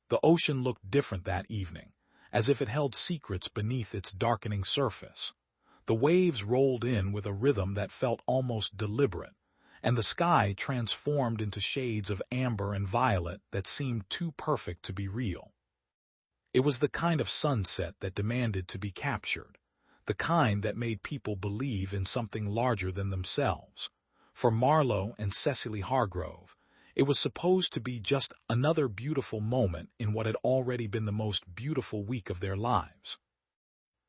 The ocean looked different that evening, as if it held secrets beneath its darkening surface. The waves rolled in with a rhythm that felt almost deliberate, and the sky transformed into shades of amber and violet that seemed too perfect to be real. It was the kind of sunset that demanded to be captured, the kind that made people believe in something larger than themselves. For Marlowe and Cecily Hargrove, it was supposed to be just another beautiful moment in what had already been the most beautiful week of their lives.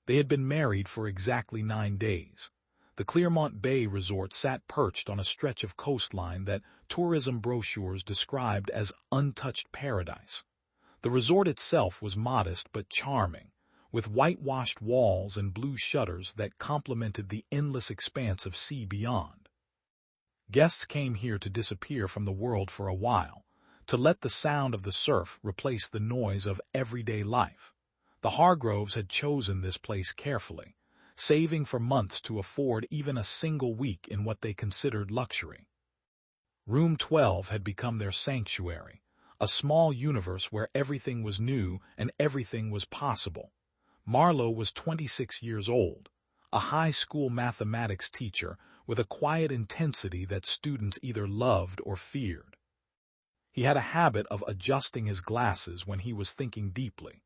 They had been married for exactly 9 days. The Clermont Bay resort sat perched on a stretch of coastline that tourism brochures described as untouched paradise. The resort itself was modest but charming, with whitewashed walls and blue shutters that complemented the endless expanse of sea beyond. Guests came here to disappear from the world for a while, to let the sound of the surf replace the noise of everyday life. The Hargroves had chosen this place carefully, saving for months to afford even a single week in what they considered luxury. Room 12 had become their sanctuary, a small universe where everything was new and everything was possible. Marlowe was 26 years old, a high school mathematics teacher with a quiet intensity that students either loved or feared. He had a habit of adjusting his glasses when he was thinking deeply,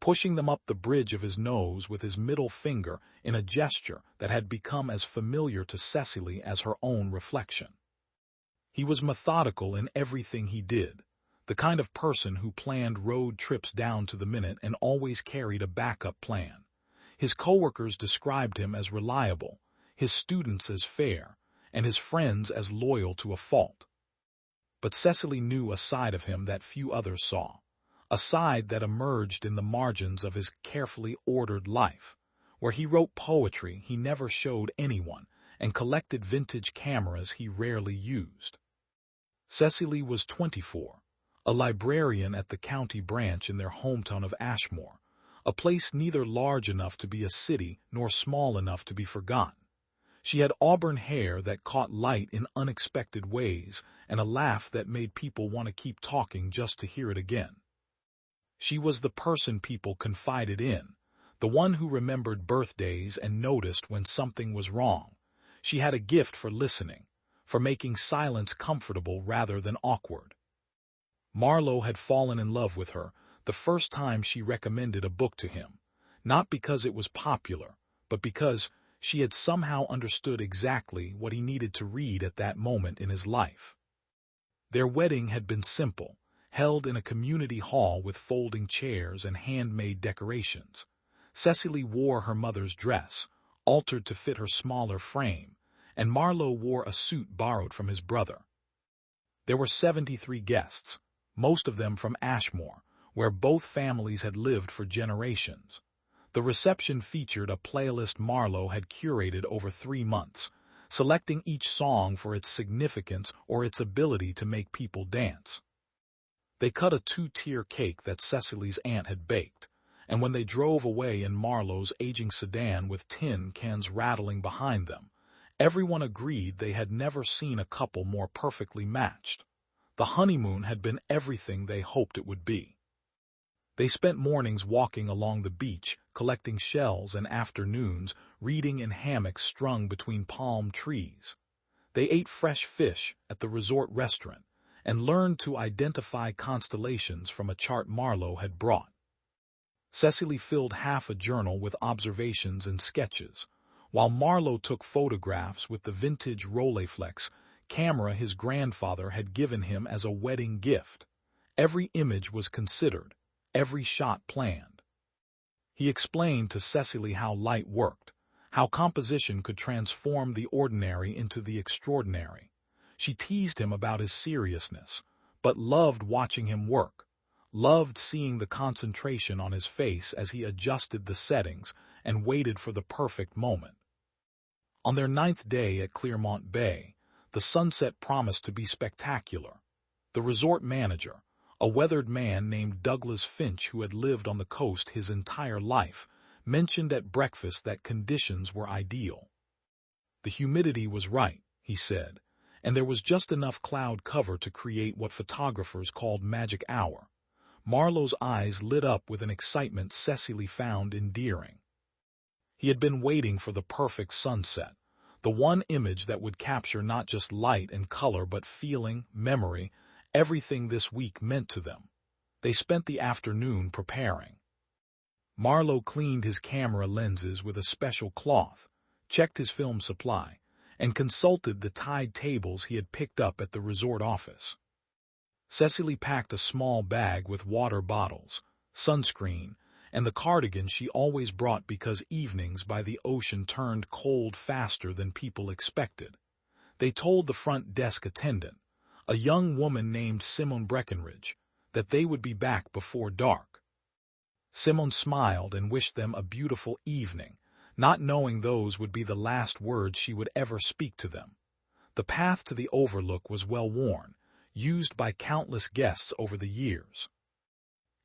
pushing them up the bridge of his nose with his middle finger in a gesture that had become as familiar to Cecily as her own reflection. He was methodical in everything he did, the kind of person who planned road trips down to the minute and always carried a backup plan. His coworkers described him as reliable, his students as fair, and his friends as loyal to a fault. But Cecily knew a side of him that few others saw, a side that emerged in the margins of his carefully ordered life, where he wrote poetry he never showed anyone and collected vintage cameras he rarely used. Cecily was 24, a librarian at the county branch in their hometown of Ashmore, a place neither large enough to be a city nor small enough to be forgotten. She had auburn hair that caught light in unexpected ways and a laugh that made people want to keep talking just to hear it again. She was the person people confided in, the one who remembered birthdays and noticed when something was wrong. She had a gift for listening, for making silence comfortable rather than awkward. Marlowe had fallen in love with her the first time she recommended a book to him, not because it was popular, but because she had somehow understood exactly what he needed to read at that moment in his life. Their wedding had been simple, held in a community hall with folding chairs and handmade decorations. Cecily wore her mother's dress, altered to fit her smaller frame, and Marlowe wore a suit borrowed from his brother. There were 73 guests, most of them from Ashmore, where both families had lived for generations. The reception featured a playlist Marlowe had curated over 3 months, selecting each song for its significance or its ability to make people dance. They cut a 2-tier cake that Cecily's aunt had baked, and when they drove away in Marlowe's aging sedan with tin cans rattling behind them, everyone agreed they had never seen a couple more perfectly matched. The honeymoon had been everything they hoped it would be. They spent mornings walking along the beach, collecting shells, and afternoons reading in hammocks strung between palm trees. They ate fresh fish at the resort restaurant and learned to identify constellations from a chart Marlowe had brought. Cecily filled half a journal with observations and sketches, while Marlowe took photographs with the vintage Rolleiflex camera his grandfather had given him as a wedding gift. Every image was considered, every shot planned. He explained to Cecily how light worked, how composition could transform the ordinary into the extraordinary. She teased him about his seriousness, but loved watching him work, loved seeing the concentration on his face as he adjusted the settings and waited for the perfect moment. On their 9th day at Clermont Bay, the sunset promised to be spectacular. The resort manager, a weathered man named Douglas Finch who had lived on the coast his entire life, mentioned at breakfast that conditions were ideal. The humidity was right, he said, and there was just enough cloud cover to create what photographers called magic hour. Marlowe's eyes lit up with an excitement Cecily found endearing. He had been waiting for the perfect sunset, the one image that would capture not just light and color but feeling, memory, everything this week meant to them. They spent the afternoon preparing. Marlowe cleaned his camera lenses with a special cloth, checked his film supply, and consulted the tide tables he had picked up at the resort office. Cecily packed a small bag with water bottles, sunscreen, and the cardigan she always brought because evenings by the ocean turned cold faster than people expected. They told the front desk attendant, a young woman named Simone Breckenridge, that they would be back before dark. Simone smiled and wished them a beautiful evening, not knowing those would be the last words she would ever speak to them. The path to the overlook was well worn, used by countless guests over the years.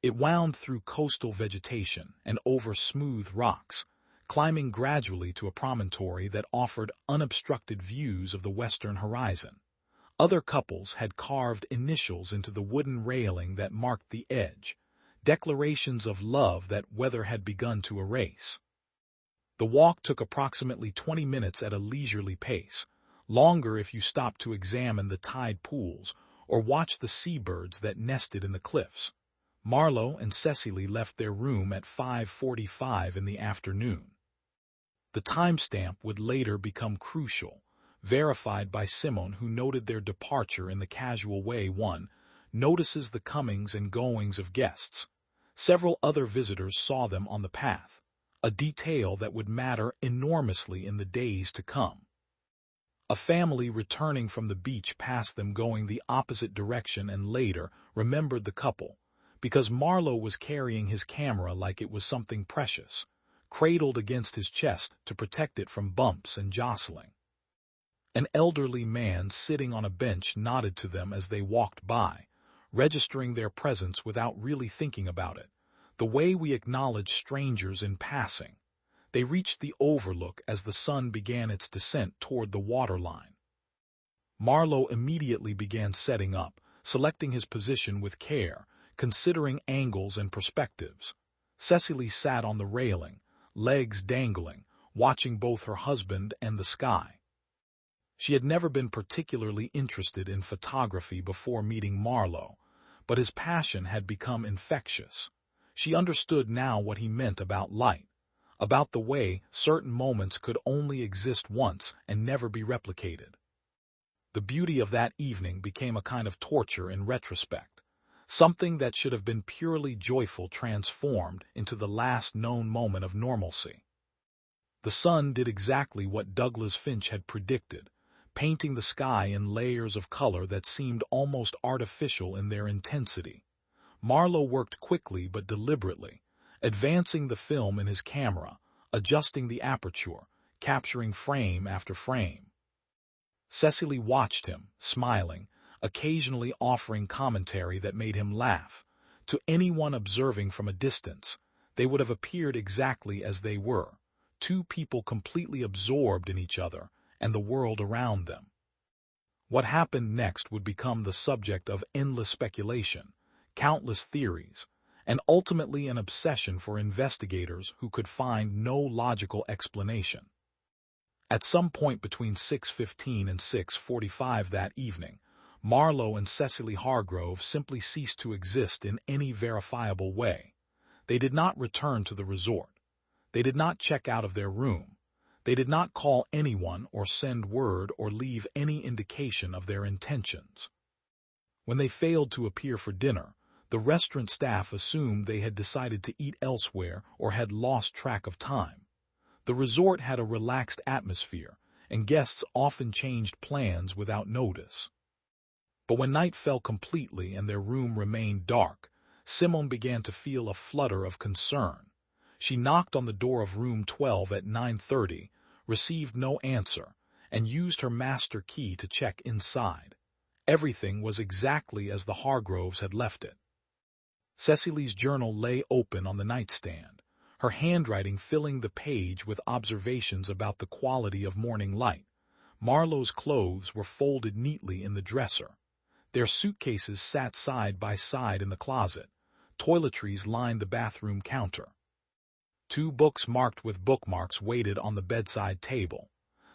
It wound through coastal vegetation and over smooth rocks, climbing gradually to a promontory that offered unobstructed views of the western horizon. Other couples had carved initials into the wooden railing that marked the edge, declarations of love that weather had begun to erase. The walk took approximately 20 minutes at a leisurely pace, longer if you stopped to examine the tide pools or watch the seabirds that nested in the cliffs. Marlowe and Cecily left their room at 5:45 in the afternoon. The timestamp would later become crucial, verified by Simone, who noted their departure in the casual way one notices the comings and goings of guests. Several other visitors saw them on the path, a detail that would matter enormously in the days to come. A family returning from the beach passed them going the opposite direction and later remembered the couple, because Marlowe was carrying his camera like it was something precious, cradled against his chest to protect it from bumps and jostling. An elderly man sitting on a bench nodded to them as they walked by, registering their presence without really thinking about it, the way we acknowledge strangers in passing. They reached the overlook as the sun began its descent toward the waterline. Marlowe immediately began setting up, selecting his position with care, considering angles and perspectives. Cecily sat on the railing, legs dangling, watching both her husband and the sky. She had never been particularly interested in photography before meeting Marlowe, but his passion had become infectious. She understood now what he meant about light, about the way certain moments could only exist once and never be replicated. The beauty of that evening became a kind of torture in retrospect, something that should have been purely joyful transformed into the last known moment of normalcy. The sun did exactly what Douglas Finch had predicted, painting the sky in layers of color that seemed almost artificial in their intensity. Marlowe worked quickly but deliberately, advancing the film in his camera, adjusting the aperture, capturing frame after frame. Cecily watched him, smiling, occasionally offering commentary that made him laugh. To anyone observing from a distance, they would have appeared exactly as they were, two people completely absorbed in each other and the world around them. What happened next would become the subject of endless speculation, countless theories, and ultimately an obsession for investigators who could find no logical explanation. At some point between 6:15 and 6:45 that evening, Marlowe and Cecily Hargrove simply ceased to exist in any verifiable way. They did not return to the resort. They did not check out of their room. They did not call anyone or send word or leave any indication of their intentions. When they failed to appear for dinner, the restaurant staff assumed they had decided to eat elsewhere or had lost track of time. The resort had a relaxed atmosphere, and guests often changed plans without notice. But when night fell completely and their room remained dark, Simone began to feel a flutter of concern. She knocked on the door of room 12 at 9:30, received no answer, and used her master key to check inside. Everything was exactly as the Hargroves had left it. Cecily's journal lay open on the nightstand, her handwriting filling the page with observations about the quality of morning light. Marlowe's clothes were folded neatly in the dresser. Their suitcases sat side by side in the closet, Toiletries lined the bathroom counter. 2 books marked with bookmarks waited on the bedside table.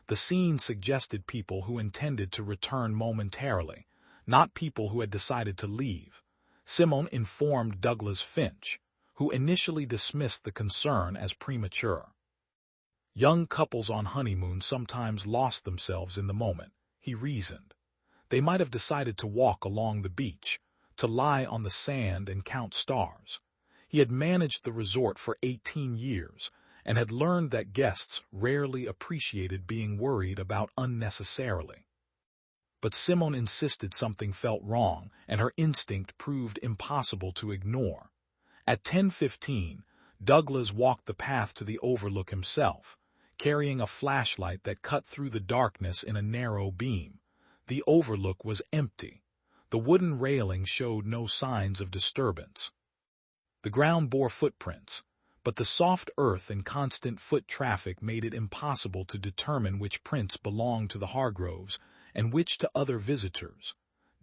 The scene suggested people who intended to return momentarily, not people who had decided to leave. Simone informed Douglas Finch, who initially dismissed the concern as premature. Young couples on honeymoon sometimes lost themselves in the moment, he reasoned. They might have decided to walk along the beach, to lie on the sand and count stars. He had managed the resort for 18 years and had learned that guests rarely appreciated being worried about unnecessarily. But Simone insisted something felt wrong, and her instinct proved impossible to ignore. At 10:15, Douglas walked the path to the overlook himself, carrying a flashlight that cut through the darkness in a narrow beam. The overlook was empty. The wooden railing showed no signs of disturbance. The ground bore footprints, but the soft earth and constant foot traffic made it impossible to determine which prints belonged to the Hargroves and which to other visitors.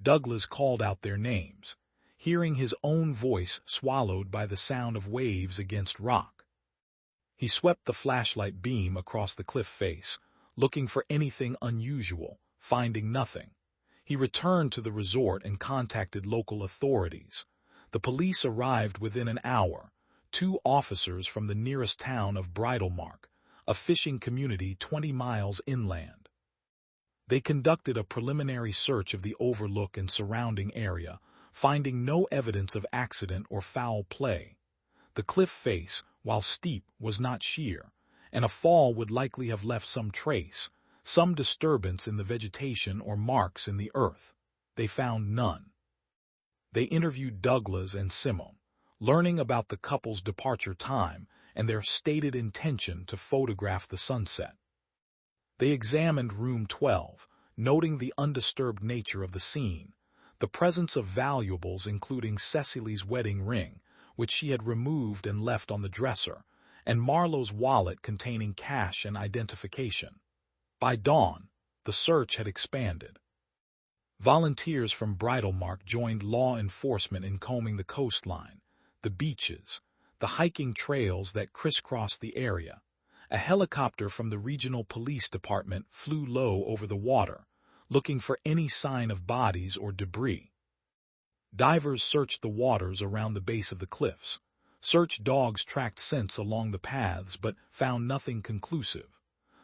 Douglas called out their names, hearing his own voice swallowed by the sound of waves against rock. He swept the flashlight beam across the cliff face, looking for anything unusual, finding nothing. He returned to the resort and contacted local authorities. The police arrived within an hour, 2 officers from the nearest town of Bridlemark, a fishing community 20 miles inland. They conducted a preliminary search of the overlook and surrounding area, finding no evidence of accident or foul play. The cliff face, while steep, was not sheer, and a fall would likely have left some trace, some disturbance in the vegetation or marks in the earth. They found none. They interviewed Douglas and Simone, learning about the couple's departure time and their stated intention to photograph the sunset. They examined room 12, noting the undisturbed nature of the scene, the presence of valuables including Cecily's wedding ring, which she had removed and left on the dresser, and Marlowe's wallet containing cash and identification. By dawn, the search had expanded. Volunteers from Bridlemark joined law enforcement in combing the coastline, the beaches, the hiking trails that crisscrossed the area. A helicopter from the regional police department flew low over the water, looking for any sign of bodies or debris. Divers searched the waters around the base of the cliffs. Search dogs tracked scents along the paths but found nothing conclusive.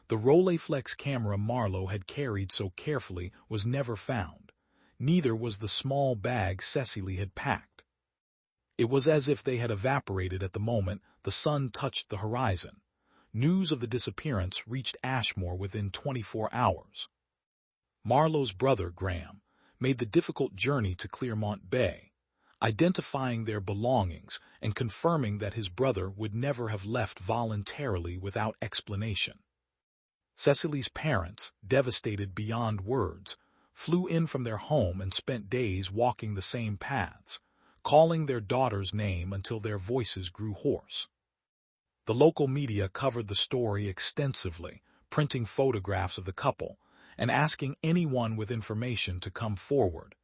The Rolleiflex camera Marlowe had carried so carefully was never found. Neither was the small bag Cecily had packed. It was as if they had evaporated at the moment the sun touched the horizon. News of the disappearance reached Ashmore within 24 hours. Marlowe's brother, Graham, made the difficult journey to Clearmont Bay, identifying their belongings and confirming that his brother would never have left voluntarily without explanation. Cecily's parents, devastated beyond words, flew in from their home and spent days walking the same paths, calling their daughter's name until their voices grew hoarse. The local media covered the story extensively, printing photographs of the couple and asking anyone with information to come forward.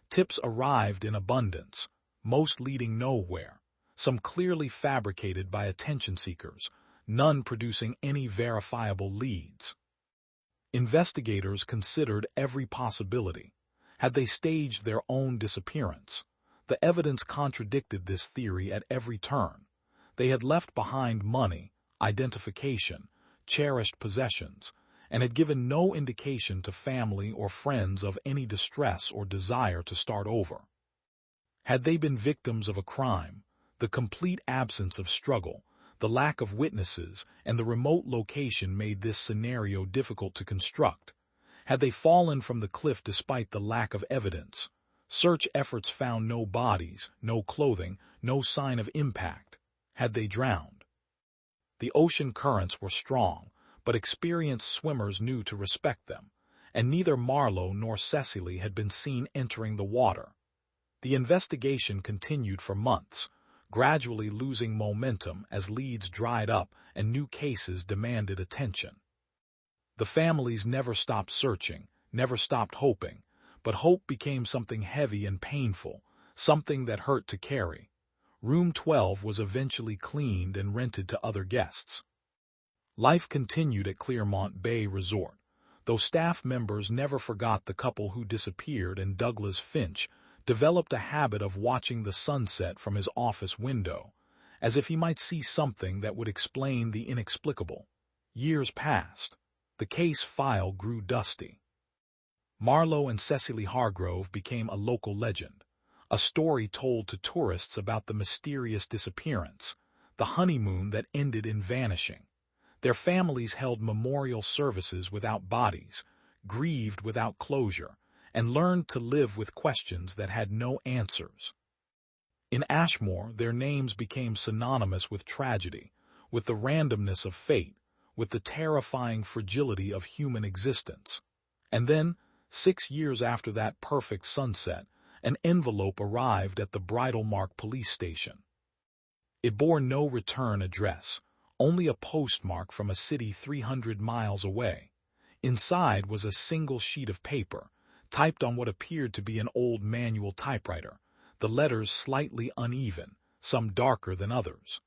Tips arrived in abundance, most leading nowhere, some clearly fabricated by attention seekers, none producing any verifiable leads. Investigators considered every possibility. Had they staged their own disappearance? The evidence contradicted this theory at every turn. They had left behind money, identification, cherished possessions, and had given no indication to family or friends of any distress or desire to start over. Had they been victims of a crime, the complete absence of struggle, the lack of witnesses, and the remote location made this scenario difficult to construct. Had they fallen from the cliff despite the lack of evidence? Search efforts found no bodies, no clothing, no sign of impact. Had they drowned? The ocean currents were strong, but experienced swimmers knew to respect them, and neither Marlowe nor Cecily had been seen entering the water. The investigation continued for months, gradually losing momentum as leads dried up and new cases demanded attention. The families never stopped searching, never stopped hoping, but hope became something heavy and painful, something that hurt to carry. Room 12 was eventually cleaned and rented to other guests. Life continued at Clearmont Bay Resort, though staff members never forgot the couple who disappeared, and Douglas Finch developed a habit of watching the sunset from his office window, as if he might see something that would explain the inexplicable. Years passed. The case file grew dusty. Marlowe and Cecily Hargrove became a local legend, a story told to tourists about the mysterious disappearance, the honeymoon that ended in vanishing. Their families held memorial services without bodies, grieved without closure, and learned to live with questions that had no answers. In Ashmore, their names became synonymous with tragedy, with the randomness of fate, with the terrifying fragility of human existence. And then, 6 years after that perfect sunset, an envelope arrived at the Bridlemark police station. It bore no return address, only a postmark from a city 300 miles away. Inside was a single sheet of paper, typed on what appeared to be an old manual typewriter, the letters slightly uneven, some darker than others.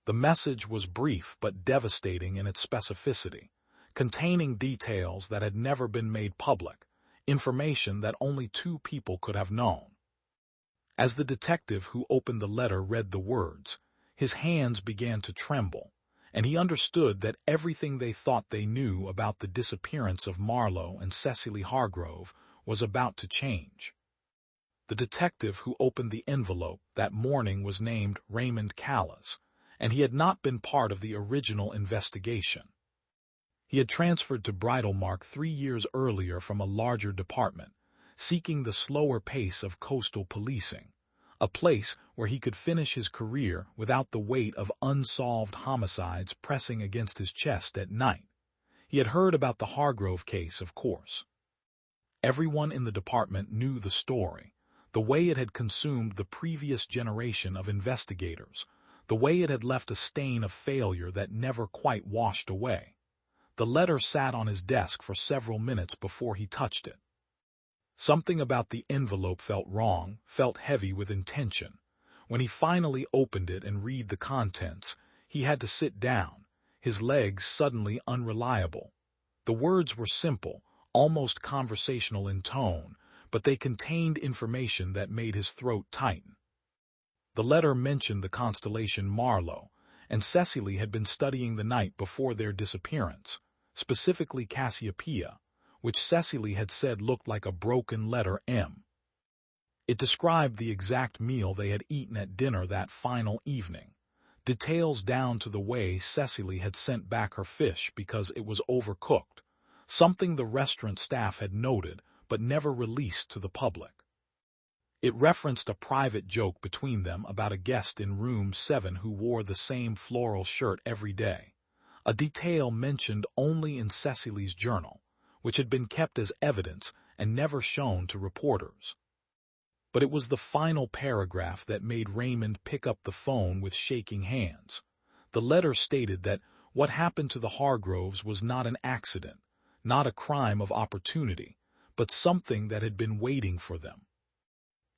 The message was brief but devastating in its specificity, containing details that had never been made public, information that only 2 people could have known. As the detective who opened the letter read the words, his hands began to tremble, and he understood that everything they thought they knew about the disappearance of Marlowe and Cecily Hargrove was about to change. The detective who opened the envelope that morning was named Raymond Callas, and he had not been part of the original investigation. He had transferred to Bridlemark 3 years earlier from a larger department, seeking the slower pace of coastal policing, a place where he could finish his career without the weight of unsolved homicides pressing against his chest at night. He had heard about the Hargrove case, of course. Everyone in the department knew the story, the way it had consumed the previous generation of investigators, the way it had left a stain of failure that never quite washed away. The letter sat on his desk for several minutes before he touched it. Something about the envelope felt wrong, felt heavy with intention. When he finally opened it and read the contents, he had to sit down, his legs suddenly unreliable. The words were simple, almost conversational in tone, but they contained information that made his throat tighten. The letter mentioned the constellation Marlowe, and Cecily had been studying the night before their disappearance, specifically Cassiopeia, which Cecily had said looked like a broken letter M. It described the exact meal they had eaten at dinner that final evening, details down to the way Cecily had sent back her fish because it was overcooked, something the restaurant staff had noted but never released to the public. It referenced a private joke between them about a guest in room 7 who wore the same floral shirt every day, a detail mentioned only in Cecily's journal, which had been kept as evidence and never shown to reporters. But it was the final paragraph that made Raymond pick up the phone with shaking hands. The letter stated that what happened to the Hargroves was not an accident, not a crime of opportunity, but something that had been waiting for them.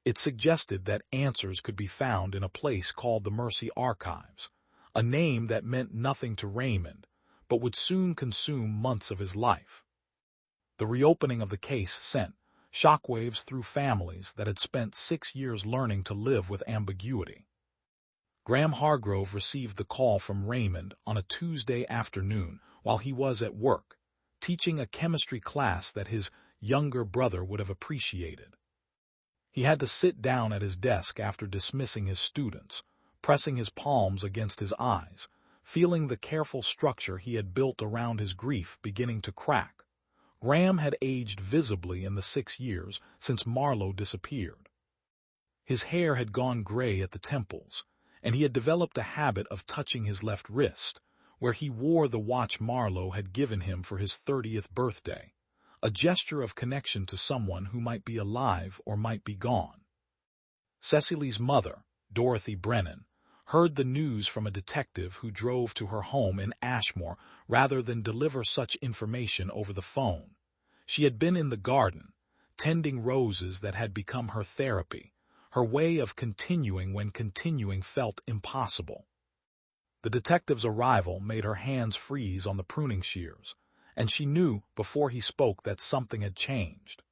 It suggested that answers could be found in a place called the Mercy Archives, a name that meant nothing to Raymond, but would soon consume months of his life. The reopening of the case sent shockwaves through families that had spent 6 years learning to live with ambiguity. Graham Hargrove received the call from Raymond on a Tuesday afternoon while he was at work, teaching a chemistry class that his younger brother would have appreciated. He had to sit down at his desk after dismissing his students, pressing his palms against his eyes, feeling the careful structure he had built around his grief beginning to crack. Graham had aged visibly in the 6 years since Marlowe disappeared. His hair had gone gray at the temples, and he had developed a habit of touching his left wrist, where he wore the watch Marlowe had given him for his 30th birthday, a gesture of connection to someone who might be alive or might be gone. Cecily's mother, Dorothy Brennan, heard the news from a detective who drove to her home in Ashmore rather than deliver such information over the phone. She had been in the garden, tending roses that had become her therapy, her way of continuing when continuing felt impossible. The detective's arrival made her hands freeze on the pruning shears, and she knew before he spoke that something had changed.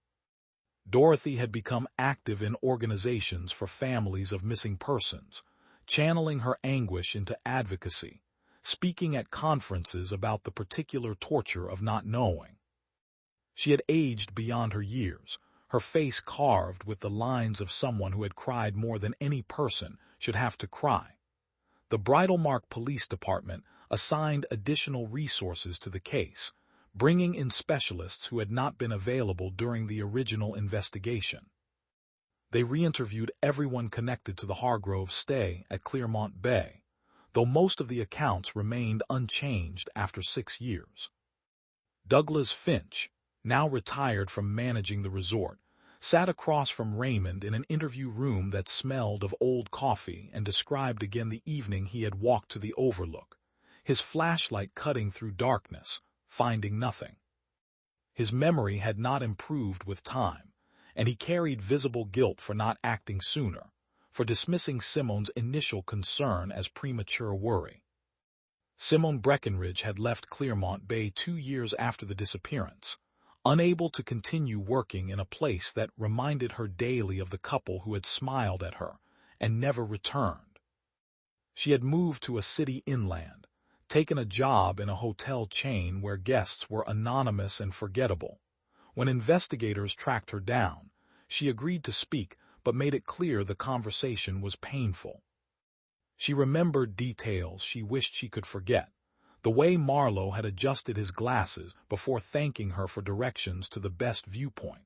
Dorothy had become active in organizations for families of missing persons, channeling her anguish into advocacy, speaking at conferences about the particular torture of not knowing. She had aged beyond her years, her face carved with the lines of someone who had cried more than any person should have to cry. The Bridlemark Police Department assigned additional resources to the case, bringing in specialists who had not been available during the original investigation. They re-interviewed everyone connected to the Hargroves' stay at Clearmont Bay, though most of the accounts remained unchanged after 6 years. Douglas Finch, now retired from managing the resort, sat across from Raymond in an interview room that smelled of old coffee and described again the evening he had walked to the overlook, his flashlight cutting through darkness, finding nothing. His memory had not improved with time, and he carried visible guilt for not acting sooner, for dismissing Simone's initial concern as premature worry. Simone Breckenridge had left Clearmont Bay 2 years after the disappearance, unable to continue working in a place that reminded her daily of the couple who had smiled at her and never returned. She had moved to a city inland, taken a job in a hotel chain where guests were anonymous and forgettable. When investigators tracked her down, she agreed to speak but made it clear the conversation was painful. She remembered details she wished she could forget, the way Marlowe had adjusted his glasses before thanking her for directions to the best viewpoint,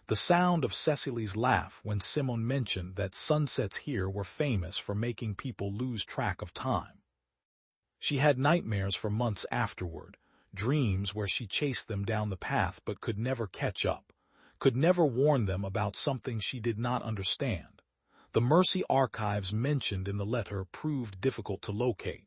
the sound of Cecily's laugh when Simone mentioned that sunsets here were famous for making people lose track of time. She had nightmares for months afterward, dreams where she chased them down the path but could never catch up, could never warn them about something she did not understand. The Mercy archives mentioned in the letter proved difficult to locate.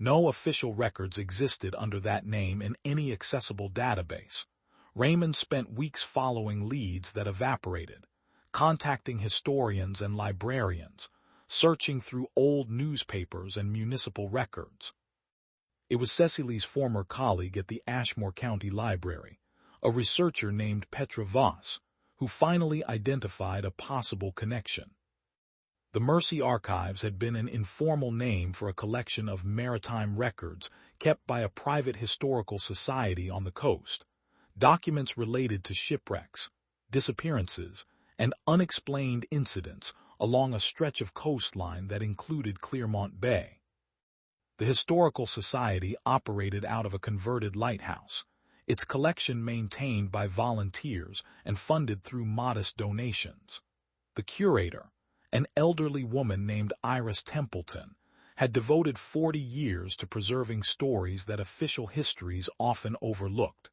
No official records existed under that name in any accessible database. Raymond spent weeks following leads that evaporated, contacting historians and librarians, searching through old newspapers and municipal records. It was Cecily's former colleague at the Ashmore County Library, a researcher named Petra Voss, who finally identified a possible connection. The Mercy Archives had been an informal name for a collection of maritime records kept by a private historical society on the coast, documents related to shipwrecks, disappearances, and unexplained incidents along a stretch of coastline that included Clearmont Bay. The Historical Society operated out of a converted lighthouse, its collection maintained by volunteers and funded through modest donations. The curator, an elderly woman named Iris Templeton, had devoted 40 years to preserving stories that official histories often overlooked.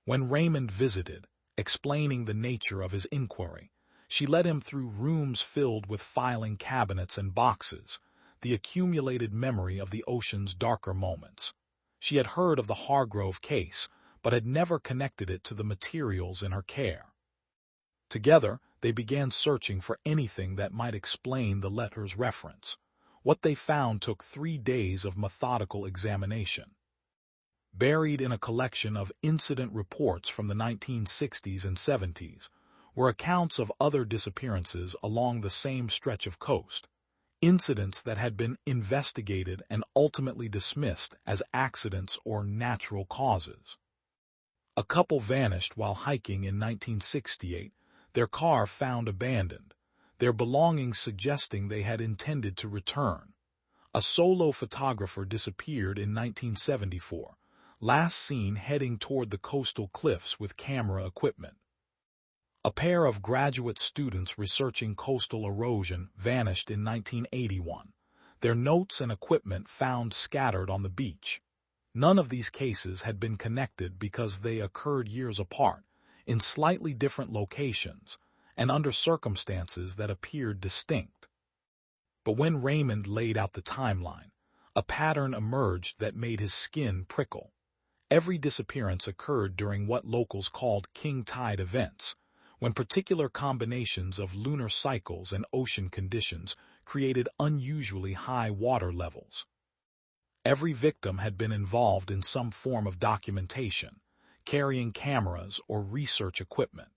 When Raymond visited, explaining the nature of his inquiry, she led him through rooms filled with filing cabinets and boxes, the accumulated memory of the ocean's darker moments. She had heard of the Hargrove case, but had never connected it to the materials in her care. Together, they began searching for anything that might explain the letter's reference. What they found took 3 days of methodical examination. Buried in a collection of incident reports from the 1960s and 70s were accounts of other disappearances along the same stretch of coast, incidents that had been investigated and ultimately dismissed as accidents or natural causes. A couple vanished while hiking in 1968, their car found abandoned, their belongings suggesting they had intended to return. A solo photographer disappeared in 1974, last seen heading toward the coastal cliffs with camera equipment. A pair of graduate students researching coastal erosion vanished in 1981, their notes and equipment found scattered on the beach. None of these cases had been connected because they occurred years apart, in slightly different locations, and under circumstances that appeared distinct. But when Raymond laid out the timeline, a pattern emerged that made his skin prickle. Every disappearance occurred during what locals called king tide events, when particular combinations of lunar cycles and ocean conditions created unusually high water levels. Every victim had been involved in some form of documentation, carrying cameras or research equipment,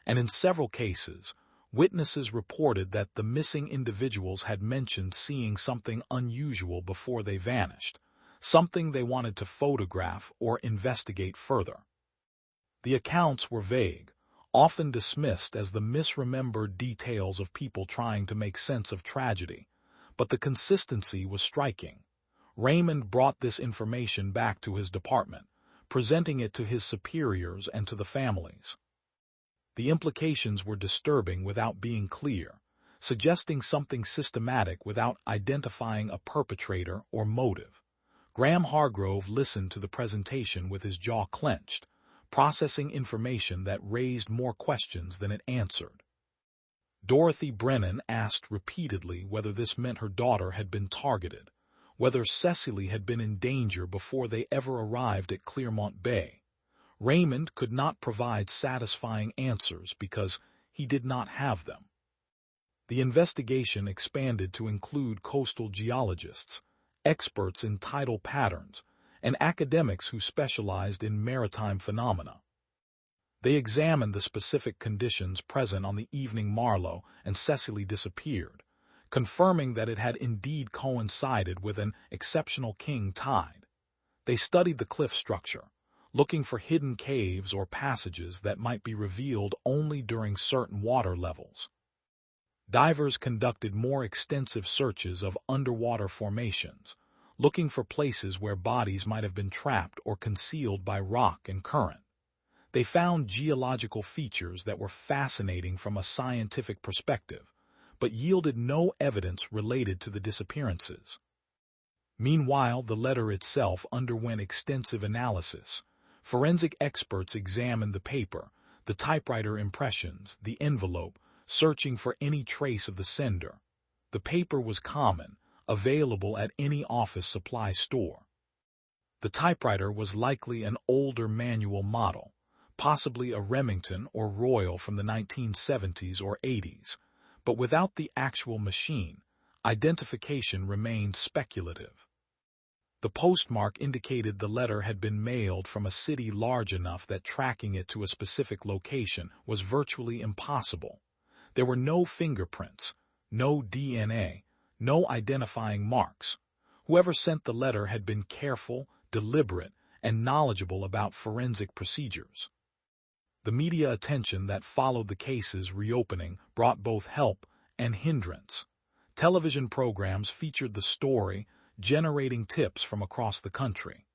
and in several cases, witnesses reported that the missing individuals had mentioned seeing something unusual before they vanished, something they wanted to photograph or investigate further. The accounts were vague, often dismissed as the misremembered details of people trying to make sense of tragedy, but the consistency was striking. Raymond brought this information back to his department, presenting it to his superiors and to the families. The implications were disturbing without being clear, suggesting something systematic without identifying a perpetrator or motive. Graham Hargrove listened to the presentation with his jaw clenched, processing information that raised more questions than it answered. Dorothy Brennan asked repeatedly whether this meant her daughter had been targeted, whether Cecily had been in danger before they ever arrived at Clermont Bay. Raymond could not provide satisfying answers because he did not have them. The investigation expanded to include coastal geologists, experts in tidal patterns, and academics who specialized in maritime phenomena. They examined the specific conditions present on the evening Marlowe and Cecily disappeared, confirming that it had indeed coincided with an exceptional king tide. They studied the cliff structure, looking for hidden caves or passages that might be revealed only during certain water levels. Divers conducted more extensive searches of underwater formations, looking for places where bodies might have been trapped or concealed by rock and current. They found geological features that were fascinating from a scientific perspective, but yielded no evidence related to the disappearances. Meanwhile, the letter itself underwent extensive analysis. Forensic experts examined the paper, the typewriter impressions, the envelope, searching for any trace of the sender. The paper was common, available at any office supply store. The typewriter was likely an older manual model, possibly a Remington or Royal from the 1970s or 80s, but without the actual machine, identification remained speculative. The postmark indicated the letter had been mailed from a city large enough that tracking it to a specific location was virtually impossible. There were no fingerprints, no DNA, no identifying marks. Whoever sent the letter had been careful, deliberate, and knowledgeable about forensic procedures. The media attention that followed the case's reopening brought both help and hindrance. Television programs featured the story, generating tips from across the country.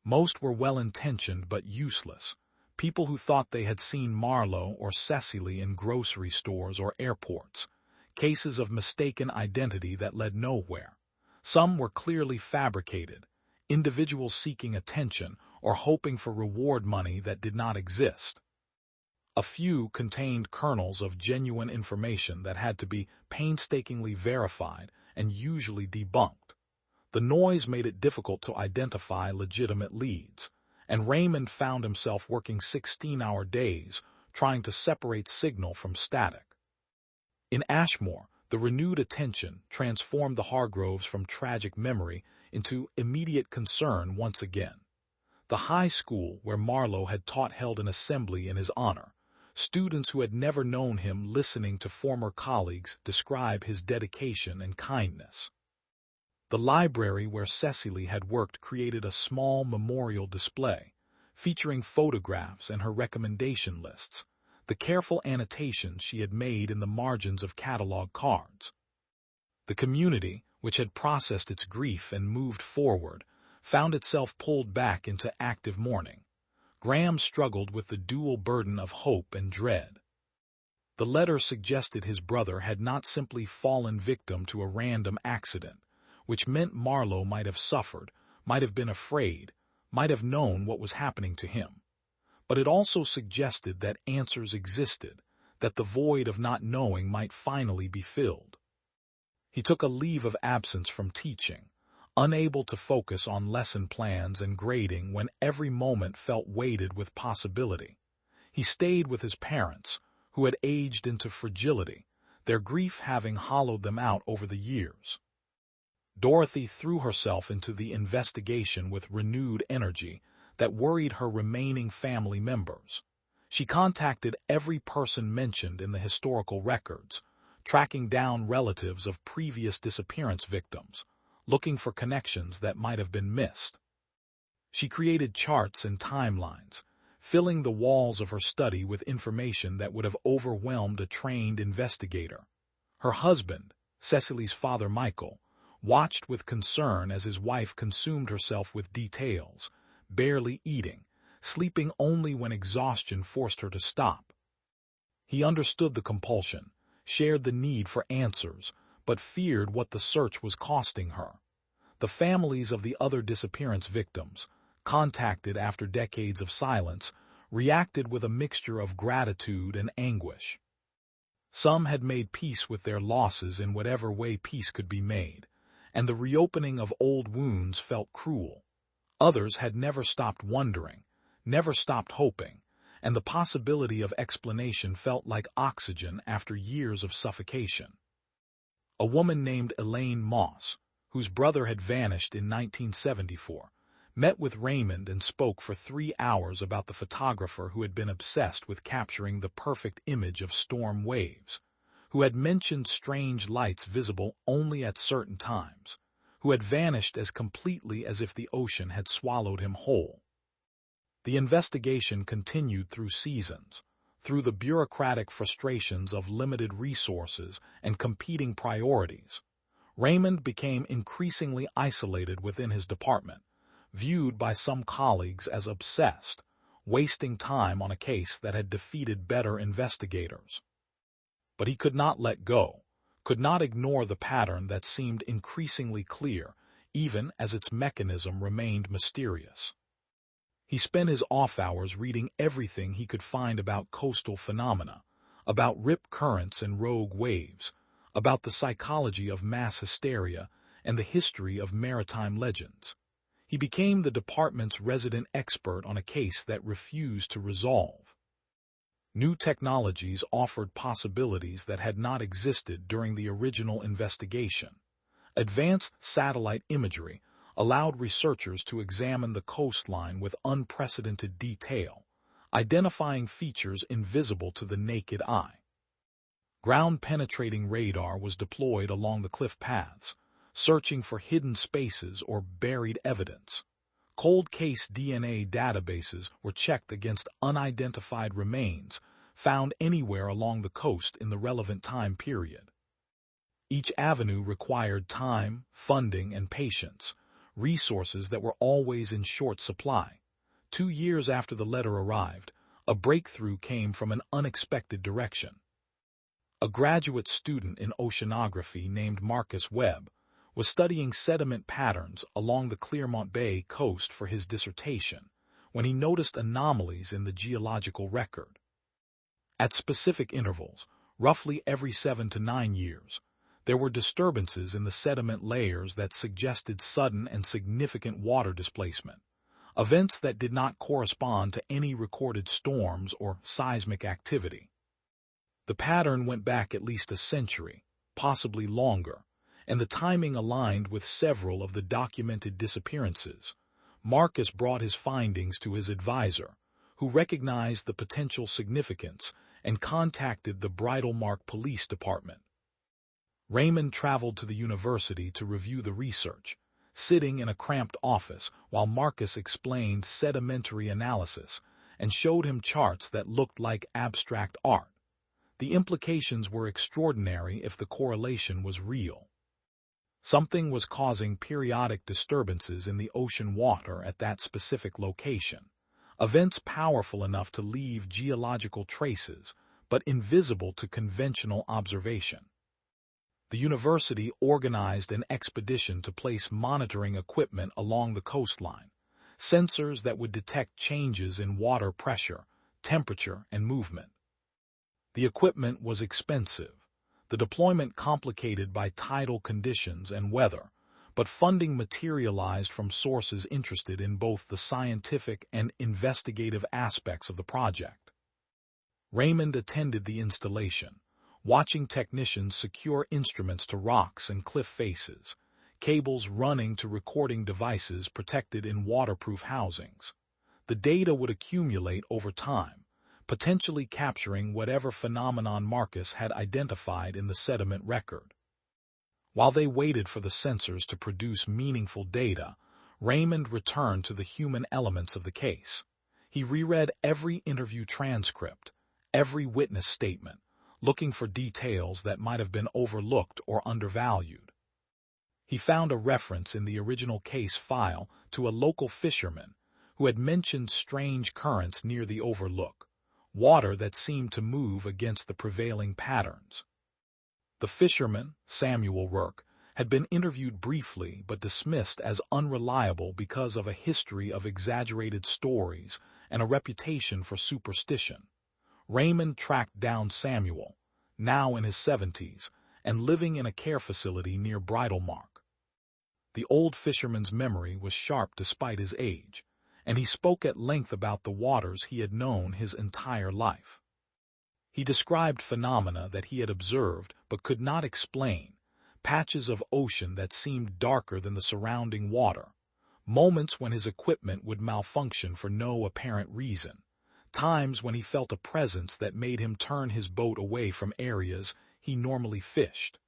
Most were well-intentioned but useless, people who thought they had seen Marlowe or Cecily in grocery stores or airports, cases of mistaken identity that led nowhere. Some were clearly fabricated, individuals seeking attention or hoping for reward money that did not exist. A few contained kernels of genuine information that had to be painstakingly verified and usually debunked. The noise made it difficult to identify legitimate leads, and Raymond found himself working 16-hour days trying to separate signal from static. In Ashmore, the renewed attention transformed the Hargroves from tragic memory into immediate concern once again. The high school where Marlowe had taught held an assembly in his honor. Students who had never known him listening to former colleagues describe his dedication and kindness. The library where Cecily had worked created a small memorial display, featuring photographs and her recommendation lists, the careful annotations she had made in the margins of catalog cards. The community, which had processed its grief and moved forward, found itself pulled back into active mourning. Graham struggled with the dual burden of hope and dread. The letter suggested his brother had not simply fallen victim to a random accident, which meant Marlowe might have suffered, might have been afraid, might have known what was happening to him. But it also suggested that answers existed, that the void of not knowing might finally be filled. He took a leave of absence from teaching, unable to focus on lesson plans and grading when every moment felt weighted with possibility. He stayed with his parents, who had aged into fragility, their grief having hollowed them out over the years. Dorothy threw herself into the investigation with renewed energy that worried her remaining family members. She contacted every person mentioned in the historical records, tracking down relatives of previous disappearance victims, looking for connections that might have been missed. She created charts and timelines, filling the walls of her study with information that would have overwhelmed a trained investigator. Her husband, Cecily's father Michael, watched with concern as his wife consumed herself with details, barely eating, sleeping only when exhaustion forced her to stop. He understood the compulsion, shared the need for answers, but feared what the search was costing her. The families of the other disappearance victims, contacted after decades of silence, reacted with a mixture of gratitude and anguish. Some had made peace with their losses in whatever way peace could be made, and the reopening of old wounds felt cruel. Others had never stopped wondering, never stopped hoping, and the possibility of explanation felt like oxygen after years of suffocation. A woman named Elaine Moss, whose brother had vanished in 1974, met with Raymond and spoke for 3 hours about the photographer who had been obsessed with capturing the perfect image of storm waves, who had mentioned strange lights visible only at certain times, who had vanished as completely as if the ocean had swallowed him whole. The investigation continued through seasons, through the bureaucratic frustrations of limited resources and competing priorities. Raymond became increasingly isolated within his department, viewed by some colleagues as obsessed, wasting time on a case that had defeated better investigators. But he could not let go, could not ignore the pattern that seemed increasingly clear, even as its mechanism remained mysterious. He spent his off hours reading everything he could find about coastal phenomena, about rip currents and rogue waves, about the psychology of mass hysteria and the history of maritime legends. He became the department's resident expert on a case that refused to resolve. New technologies offered possibilities that had not existed during the original investigation. Advanced satellite imagery allowed researchers to examine the coastline with unprecedented detail, identifying features invisible to the naked eye. Ground-penetrating radar was deployed along the cliff paths, searching for hidden spaces or buried evidence. Cold case DNA databases were checked against unidentified remains found anywhere along the coast in the relevant time period. Each avenue required time, funding, and patience, resources that were always in short supply. 2 years after the letter arrived, a breakthrough came from an unexpected direction. A graduate student in oceanography named Marcus Webb was studying sediment patterns along the Clermont Bay coast for his dissertation when he noticed anomalies in the geological record. At specific intervals, roughly every 7 to 9 years, there were disturbances in the sediment layers that suggested sudden and significant water displacement, events that did not correspond to any recorded storms or seismic activity. The pattern went back at least a century, possibly longer, and the timing aligned with several of the documented disappearances. Marcus brought his findings to his advisor, who recognized the potential significance and contacted the Bridle Mark Police Department. Raymond traveled to the university to review the research, sitting in a cramped office while Marcus explained sedimentary analysis and showed him charts that looked like abstract art. The implications were extraordinary if the correlation was real. Something was causing periodic disturbances in the ocean water at that specific location, events powerful enough to leave geological traces, but invisible to conventional observation. The university organized an expedition to place monitoring equipment along the coastline, sensors that would detect changes in water pressure, temperature, and movement. The equipment was expensive, the deployment complicated by tidal conditions and weather, but funding materialized from sources interested in both the scientific and investigative aspects of the project. Raymond attended the installation, watching technicians secure instruments to rocks and cliff faces, cables running to recording devices protected in waterproof housings. The data would accumulate over time, potentially capturing whatever phenomenon Marcus had identified in the sediment record. While they waited for the sensors to produce meaningful data, Raymond returned to the human elements of the case. He reread every interview transcript, every witness statement, looking for details that might have been overlooked or undervalued. He found a reference in the original case file to a local fisherman who had mentioned strange currents near the overlook, water that seemed to move against the prevailing patterns. The fisherman, Samuel Rourke, had been interviewed briefly but dismissed as unreliable because of a history of exaggerated stories and a reputation for superstition. Raymond tracked down Samuel, now in his 70s, and living in a care facility near Bridlemark. The old fisherman's memory was sharp despite his age, and he spoke at length about the waters he had known his entire life. He described phenomena that he had observed but could not explain, patches of ocean that seemed darker than the surrounding water, moments when his equipment would malfunction for no apparent reason, times when he felt a presence that made him turn his boat away from areas he normally fished.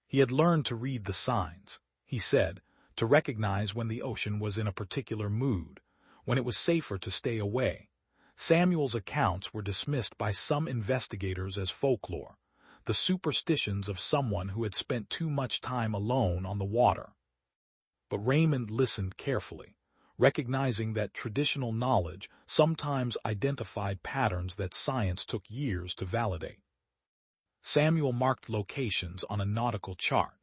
He had learned to read the signs, he said, to recognize when the ocean was in a particular mood, when it was safer to stay away. Samuel's accounts were dismissed by some investigators as folklore, the superstitions of someone who had spent too much time alone on the water. But Raymond listened carefully, recognizing that traditional knowledge sometimes identified patterns that science took years to validate. Samuel marked locations on a nautical chart,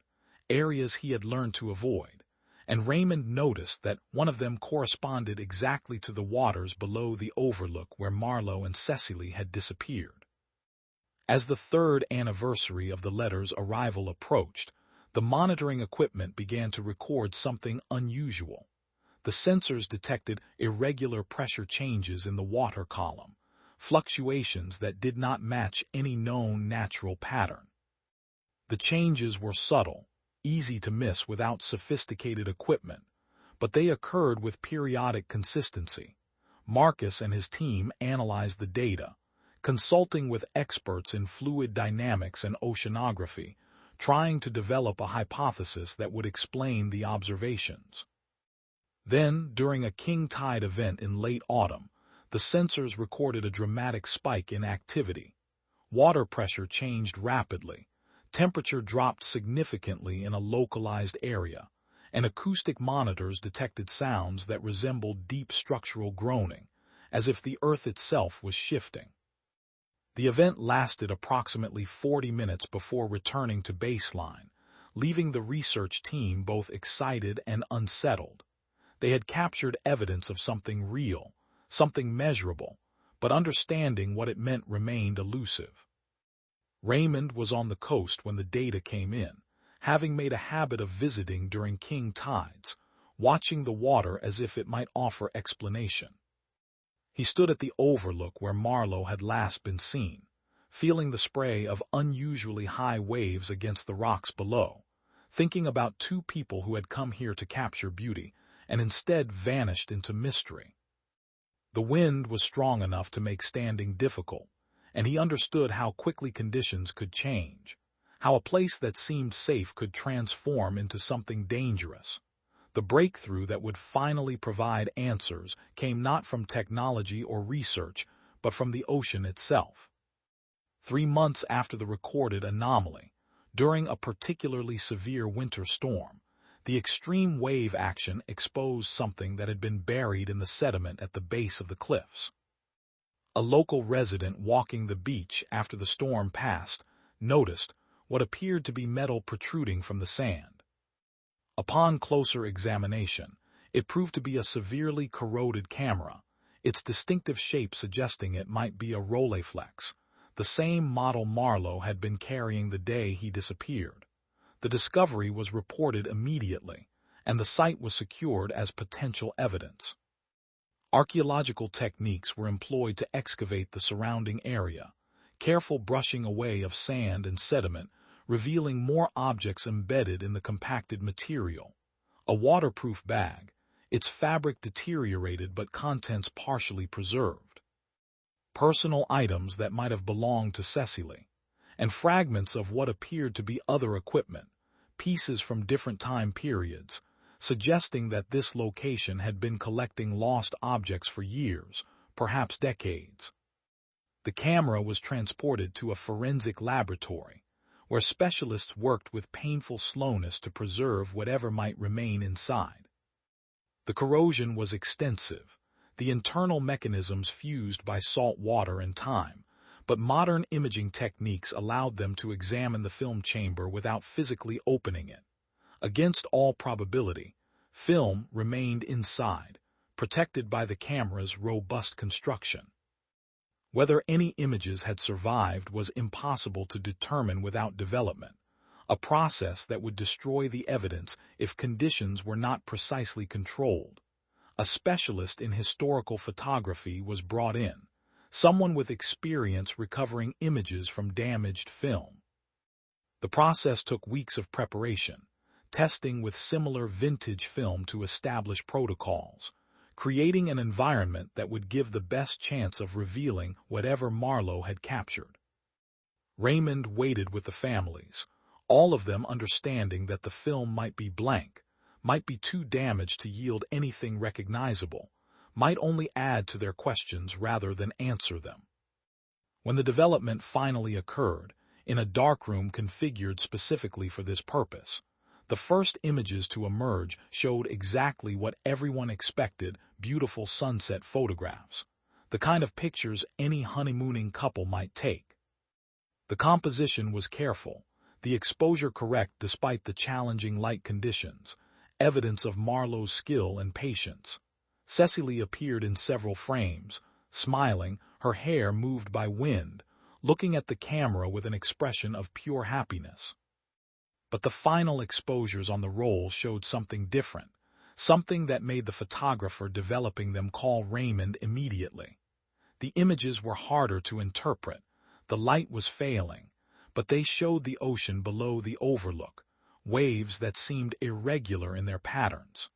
areas he had learned to avoid, and Raymond noticed that one of them corresponded exactly to the waters below the overlook where Marlowe and Cecily had disappeared. As the third anniversary of the letter's arrival approached, the monitoring equipment began to record something unusual. The sensors detected irregular pressure changes in the water column, fluctuations that did not match any known natural pattern. The changes were subtle, easy to miss without sophisticated equipment, but they occurred with periodic consistency. Marcus and his team analyzed the data, consulting with experts in fluid dynamics and oceanography, trying to develop a hypothesis that would explain the observations. Then, during a king tide event in late autumn, the sensors recorded a dramatic spike in activity. Water pressure changed rapidly, temperature dropped significantly in a localized area, and acoustic monitors detected sounds that resembled deep structural groaning, as if the Earth itself was shifting. The event lasted approximately 40 minutes before returning to baseline, leaving the research team both excited and unsettled. They had captured evidence of something real, something measurable, but understanding what it meant remained elusive. Raymond was on the coast when the data came in, having made a habit of visiting during king tides, watching the water as if it might offer explanation. He stood at the overlook where Marlowe had last been seen, feeling the spray of unusually high waves against the rocks below, thinking about two people who had come here to capture beauty and instead vanished into mystery. The wind was strong enough to make standing difficult, and he understood how quickly conditions could change, how a place that seemed safe could transform into something dangerous. The breakthrough that would finally provide answers came not from technology or research, but from the ocean itself. 3 months after the recorded anomaly, during a particularly severe winter storm, the extreme wave action exposed something that had been buried in the sediment at the base of the cliffs. A local resident walking the beach after the storm passed noticed what appeared to be metal protruding from the sand. Upon closer examination, it proved to be a severely corroded camera, its distinctive shape suggesting it might be a Rolleiflex, the same model Marlowe had been carrying the day he disappeared. The discovery was reported immediately, and the site was secured as potential evidence. Archaeological techniques were employed to excavate the surrounding area, careful brushing away of sand and sediment, revealing more objects embedded in the compacted material. A waterproof bag, its fabric deteriorated but contents partially preserved. Personal items that might have belonged to Cecily, and fragments of what appeared to be other equipment, pieces from different time periods, suggesting that this location had been collecting lost objects for years, perhaps decades. The camera was transported to a forensic laboratory, where specialists worked with painful slowness to preserve whatever might remain inside. The corrosion was extensive, the internal mechanisms fused by salt water and time, but modern imaging techniques allowed them to examine the film chamber without physically opening it. Against all probability, film remained inside, protected by the camera's robust construction. Whether any images had survived was impossible to determine without development, a process that would destroy the evidence if conditions were not precisely controlled. A specialist in historical photography was brought in, someone with experience recovering images from damaged film. The process took weeks of preparation, testing with similar vintage film to establish protocols, creating an environment that would give the best chance of revealing whatever Marlowe had captured. Raymond waited with the families, all of them understanding that the film might be blank, might be too damaged to yield anything recognizable, might only add to their questions rather than answer them. When the development finally occurred, in a darkroom configured specifically for this purpose, the first images to emerge showed exactly what everyone expected: beautiful sunset photographs, the kind of pictures any honeymooning couple might take. The composition was careful, the exposure correct despite the challenging light conditions, evidence of Marlowe's skill and patience. Cecily appeared in several frames, smiling, her hair moved by wind, looking at the camera with an expression of pure happiness. But the final exposures on the roll showed something different, something that made the photographer developing them call Raymond immediately. The images were harder to interpret, the light was failing, but they showed the ocean below the overlook, waves that seemed irregular in their patterns.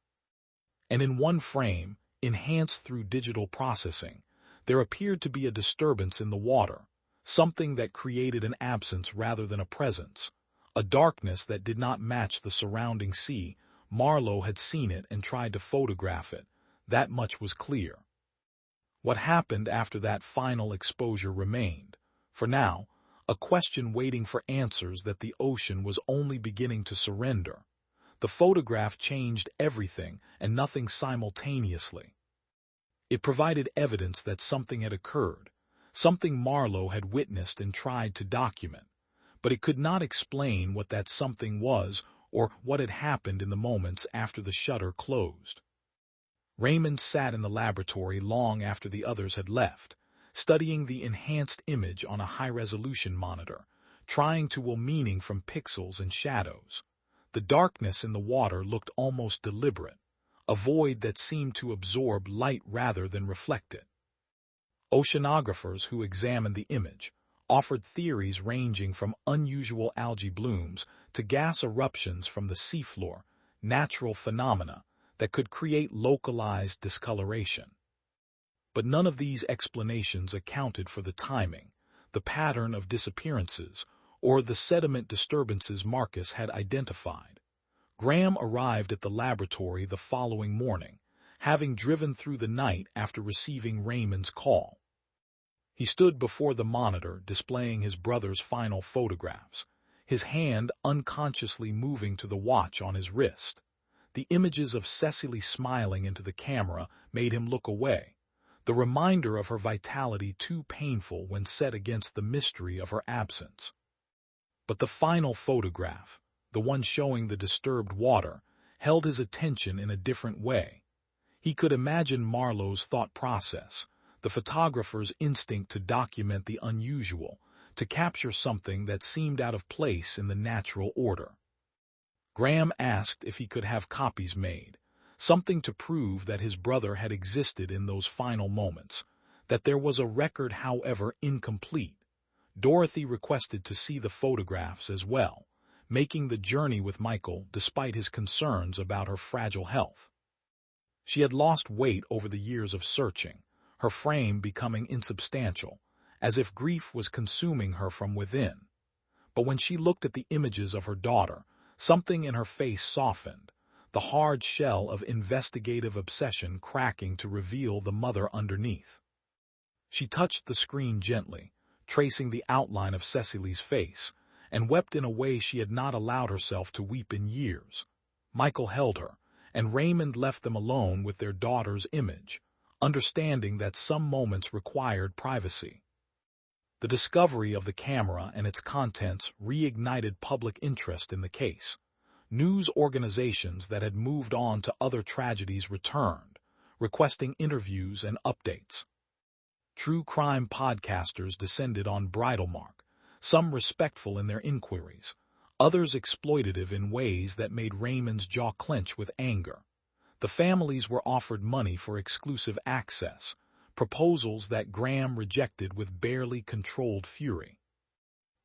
And in one frame, enhanced through digital processing, there appeared to be a disturbance in the water, something that created an absence rather than a presence, a darkness that did not match the surrounding sea. Marlowe had seen it and tried to photograph it, that much was clear. What happened after that final exposure remained, for now, a question waiting for answers that the ocean was only beginning to surrender. The photograph changed everything and nothing simultaneously. It provided evidence that something had occurred, something Marlowe had witnessed and tried to document, but it could not explain what that something was or what had happened in the moments after the shutter closed. Raymond sat in the laboratory long after the others had left, studying the enhanced image on a high-resolution monitor, trying to will meaning from pixels and shadows. The darkness in the water looked almost deliberate, a void that seemed to absorb light rather than reflect it. Oceanographers who examined the image offered theories ranging from unusual algae blooms to gas eruptions from the seafloor, natural phenomena that could create localized discoloration. But none of these explanations accounted for the timing, the pattern of disappearances, or the sediment disturbances Marcus had identified. Graham arrived at the laboratory the following morning, having driven through the night after receiving Raymond's call. He stood before the monitor displaying his brother's final photographs, his hand unconsciously moving to the watch on his wrist. The images of Cecily smiling into the camera made him look away, the reminder of her vitality too painful when set against the mystery of her absence. But the final photograph, the one showing the disturbed water, held his attention in a different way. He could imagine Marlowe's thought process, the photographer's instinct to document the unusual, to capture something that seemed out of place in the natural order. Graham asked if he could have copies made, something to prove that his brother had existed in those final moments, that there was a record, however incomplete. Dorothy requested to see the photographs as well, making the journey with Michael despite his concerns about her fragile health. She had lost weight over the years of searching, her frame becoming insubstantial, as if grief was consuming her from within. But when she looked at the images of her daughter, something in her face softened, the hard shell of investigative obsession cracking to reveal the mother underneath. She touched the screen gently, tracing the outline of Cecily's face, and wept in a way she had not allowed herself to weep in years. Michael held her, and Raymond left them alone with their daughter's image, understanding that some moments required privacy. The discovery of the camera and its contents reignited public interest in the case. News organizations that had moved on to other tragedies returned, requesting interviews and updates. True crime podcasters descended on Bridalmark, some respectful in their inquiries, others exploitative in ways that made Raymond's jaw clench with anger. The families were offered money for exclusive access, proposals that Graham rejected with barely controlled fury.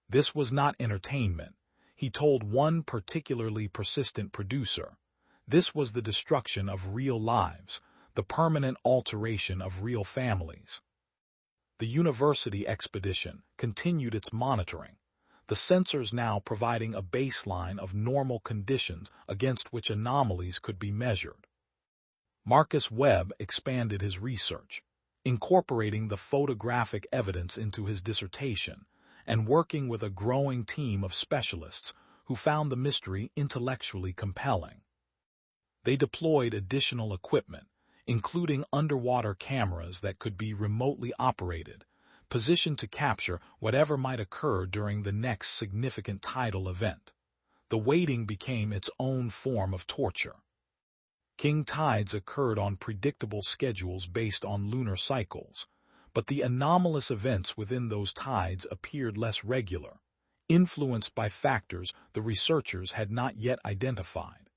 This was not entertainment, he told one particularly persistent producer. This was the destruction of real lives, the permanent alteration of real families. The university expedition continued its monitoring, the sensors now providing a baseline of normal conditions against which anomalies could be measured. Marcus Webb expanded his research, incorporating the photographic evidence into his dissertation and working with a growing team of specialists who found the mystery intellectually compelling. They deployed additional equipment, including underwater cameras that could be remotely operated, positioned to capture whatever might occur during the next significant tidal event. The waiting became its own form of torture. King tides occurred on predictable schedules based on lunar cycles, but the anomalous events within those tides appeared less regular, influenced by factors the researchers had not yet identified.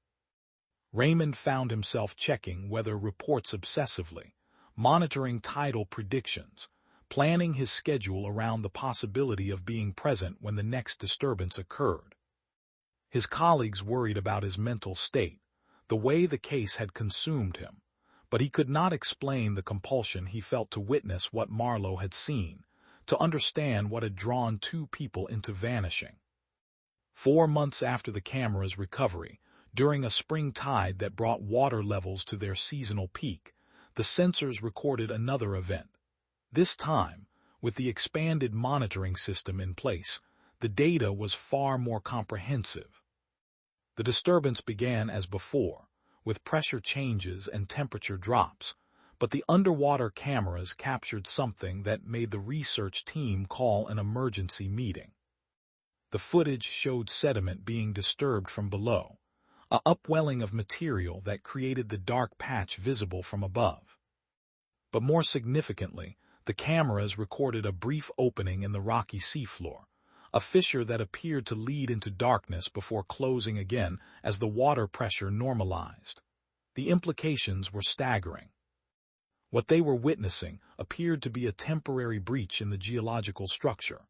Raymond found himself checking weather reports obsessively, monitoring tidal predictions, planning his schedule around the possibility of being present when the next disturbance occurred. His colleagues worried about his mental state, the way the case had consumed him, but he could not explain the compulsion he felt to witness what Marlowe had seen, to understand what had drawn two people into vanishing. 4 months after the camera's recovery, during a spring tide that brought water levels to their seasonal peak, the sensors recorded another event. This time, with the expanded monitoring system in place, the data was far more comprehensive. The disturbance began as before, with pressure changes and temperature drops, but the underwater cameras captured something that made the research team call an emergency meeting. The footage showed sediment being disturbed from below, an upwelling of material that created the dark patch visible from above. But more significantly, the cameras recorded a brief opening in the rocky seafloor, a fissure that appeared to lead into darkness before closing again as the water pressure normalized. The implications were staggering. What they were witnessing appeared to be a temporary breach in the geological structure,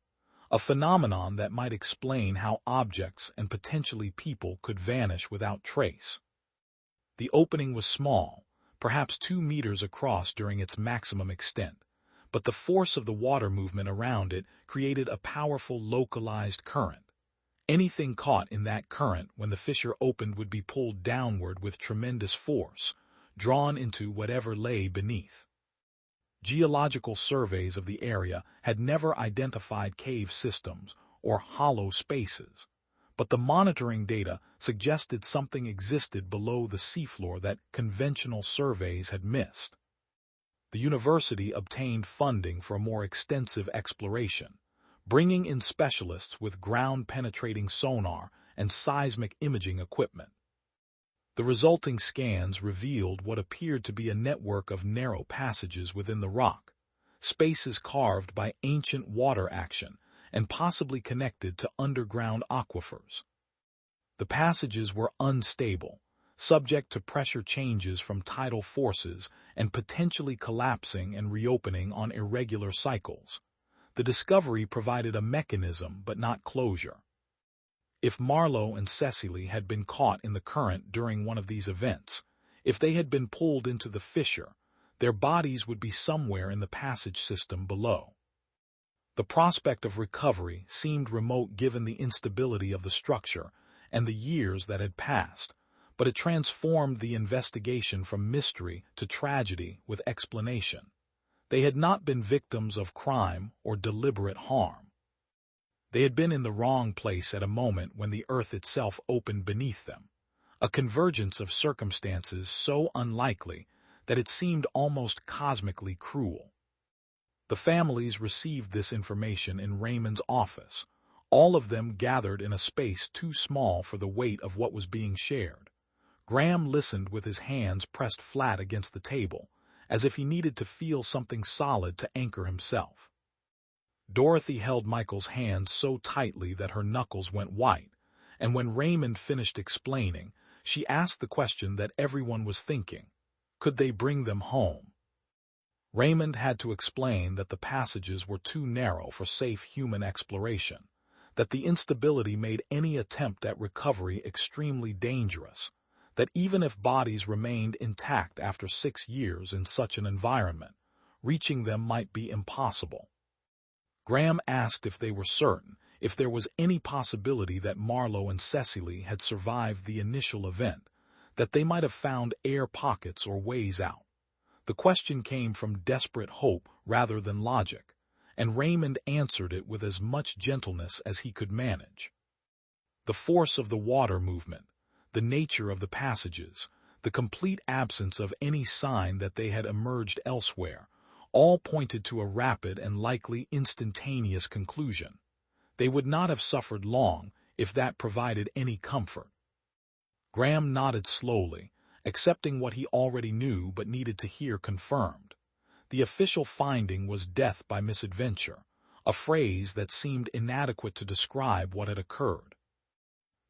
a phenomenon that might explain how objects and potentially people could vanish without trace. The opening was small, perhaps 2 meters across during its maximum extent, but the force of the water movement around it created a powerful localized current. Anything caught in that current when the fissure opened would be pulled downward with tremendous force, drawn into whatever lay beneath. Geological surveys of the area had never identified cave systems or hollow spaces, but the monitoring data suggested something existed below the seafloor that conventional surveys had missed. The university obtained funding for a more extensive exploration, bringing in specialists with ground-penetrating sonar and seismic imaging equipment. The resulting scans revealed what appeared to be a network of narrow passages within the rock, spaces carved by ancient water action and possibly connected to underground aquifers. The passages were unstable, subject to pressure changes from tidal forces and potentially collapsing and reopening on irregular cycles. The discovery provided a mechanism but not closure. If Marlowe and Cecily had been caught in the current during one of these events, if they had been pulled into the fissure, their bodies would be somewhere in the passage system below. The prospect of recovery seemed remote given the instability of the structure and the years that had passed, but it transformed the investigation from mystery to tragedy with explanation. They had not been victims of crime or deliberate harm. They had been in the wrong place at a moment when the earth itself opened beneath them, a convergence of circumstances so unlikely that it seemed almost cosmically cruel. The families received this information in Raymond's office, all of them gathered in a space too small for the weight of what was being shared. Graham listened with his hands pressed flat against the table, as if he needed to feel something solid to anchor himself. Dorothy held Michael's hand so tightly that her knuckles went white, and when Raymond finished explaining, she asked the question that everyone was thinking: could they bring them home? Raymond had to explain that the passages were too narrow for safe human exploration, that the instability made any attempt at recovery extremely dangerous, that even if bodies remained intact after 6 years in such an environment, reaching them might be impossible. Graham asked if they were certain, if there was any possibility that Marlowe and Cecily had survived the initial event, that they might have found air pockets or ways out. The question came from desperate hope rather than logic, and Raymond answered it with as much gentleness as he could manage. The force of the water movement, the nature of the passages, the complete absence of any sign that they had emerged elsewhere, all pointed to a rapid and likely instantaneous conclusion. They would not have suffered long if that provided any comfort. Graham nodded slowly, accepting what he already knew but needed to hear confirmed. The official finding was death by misadventure, a phrase that seemed inadequate to describe what had occurred.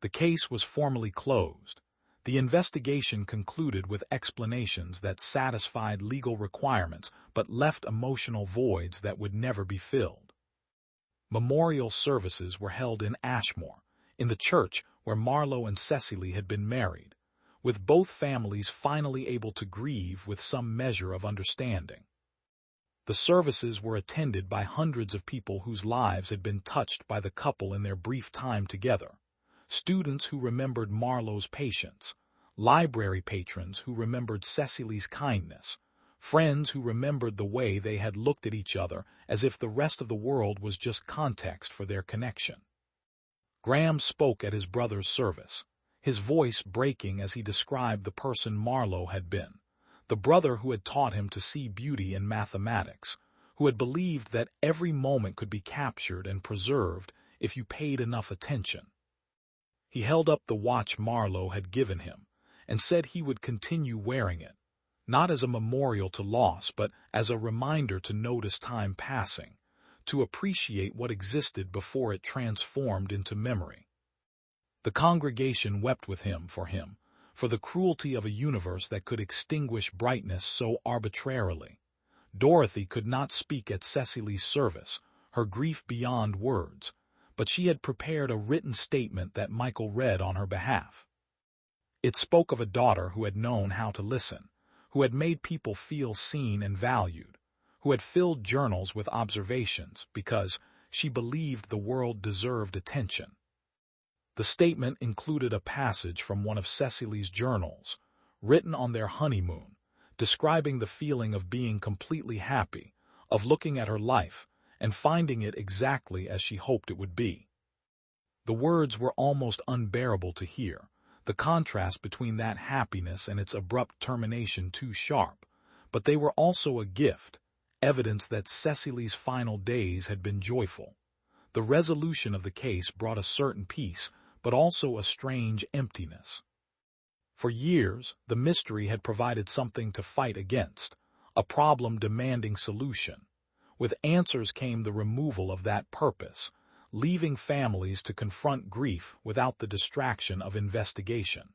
The case was formally closed. The investigation concluded with explanations that satisfied legal requirements but left emotional voids that would never be filled. Memorial services were held in Ashmore, in the church where Marlowe and Cecily had been married, with both families finally able to grieve with some measure of understanding. The services were attended by hundreds of people whose lives had been touched by the couple in their brief time together. Students who remembered Marlowe's patience, library patrons who remembered Cecily's kindness, friends who remembered the way they had looked at each other as if the rest of the world was just context for their connection. Graham spoke at his brother's service, his voice breaking as he described the person Marlowe had been, the brother who had taught him to see beauty in mathematics, who had believed that every moment could be captured and preserved if you paid enough attention. He held up the watch Marlowe had given him and said he would continue wearing it, not as a memorial to loss but as a reminder to notice time passing, to appreciate what existed before it transformed into memory. The congregation wept with him, for the cruelty of a universe that could extinguish brightness so arbitrarily. Dorothy could not speak at Cecily's service, her grief beyond words, but she had prepared a written statement that Michael read on her behalf. It spoke of a daughter who had known how to listen, who had made people feel seen and valued, who had filled journals with observations because she believed the world deserved attention. The statement included a passage from one of Cecily's journals, written on their honeymoon, describing the feeling of being completely happy, of looking at her life, and finding it exactly as she hoped it would be. The words were almost unbearable to hear, the contrast between that happiness and its abrupt termination too sharp, but they were also a gift, evidence that Cecily's final days had been joyful. The resolution of the case brought a certain peace, but also a strange emptiness. For years, the mystery had provided something to fight against, a problem demanding solution. With answers came the removal of that purpose, leaving families to confront grief without the distraction of investigation.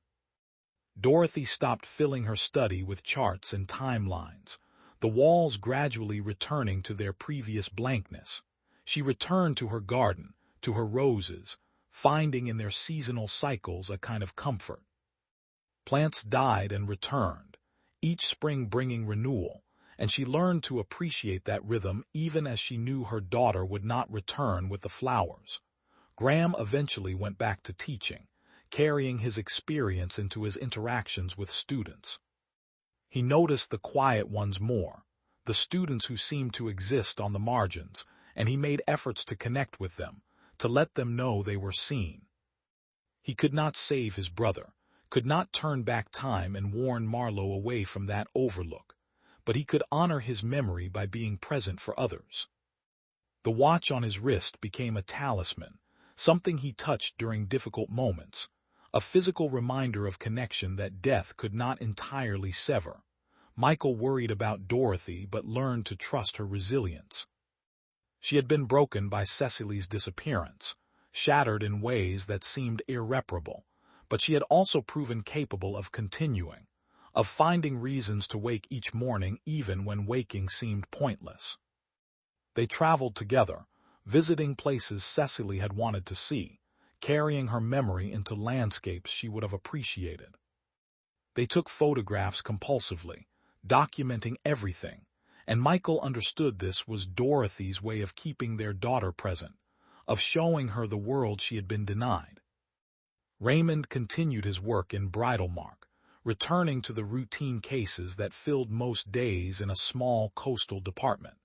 Dorothy stopped filling her study with charts and timelines, the walls gradually returning to their previous blankness. She returned to her garden, to her roses, finding in their seasonal cycles a kind of comfort. Plants died and returned, each spring bringing renewal, and she learned to appreciate that rhythm even as she knew her daughter would not return with the flowers. Graham eventually went back to teaching, carrying his experience into his interactions with students. He noticed the quiet ones more, the students who seemed to exist on the margins, and he made efforts to connect with them, to let them know they were seen. He could not save his brother, could not turn back time and warn Marlowe away from that overlook, but he could honor his memory by being present for others. The watch on his wrist became a talisman, something he touched during difficult moments, a physical reminder of connection that death could not entirely sever. Michael worried about Dorothy but learned to trust her resilience. She had been broken by Cecily's disappearance, shattered in ways that seemed irreparable, but she had also proven capable of continuing, of finding reasons to wake each morning even when waking seemed pointless. They traveled together, visiting places Cecily had wanted to see, carrying her memory into landscapes she would have appreciated. They took photographs compulsively, documenting everything, and Michael understood this was Dorothy's way of keeping their daughter present, of showing her the world she had been denied. Raymond continued his work in Bridlemark, returning to the routine cases that filled most days in a small coastal department.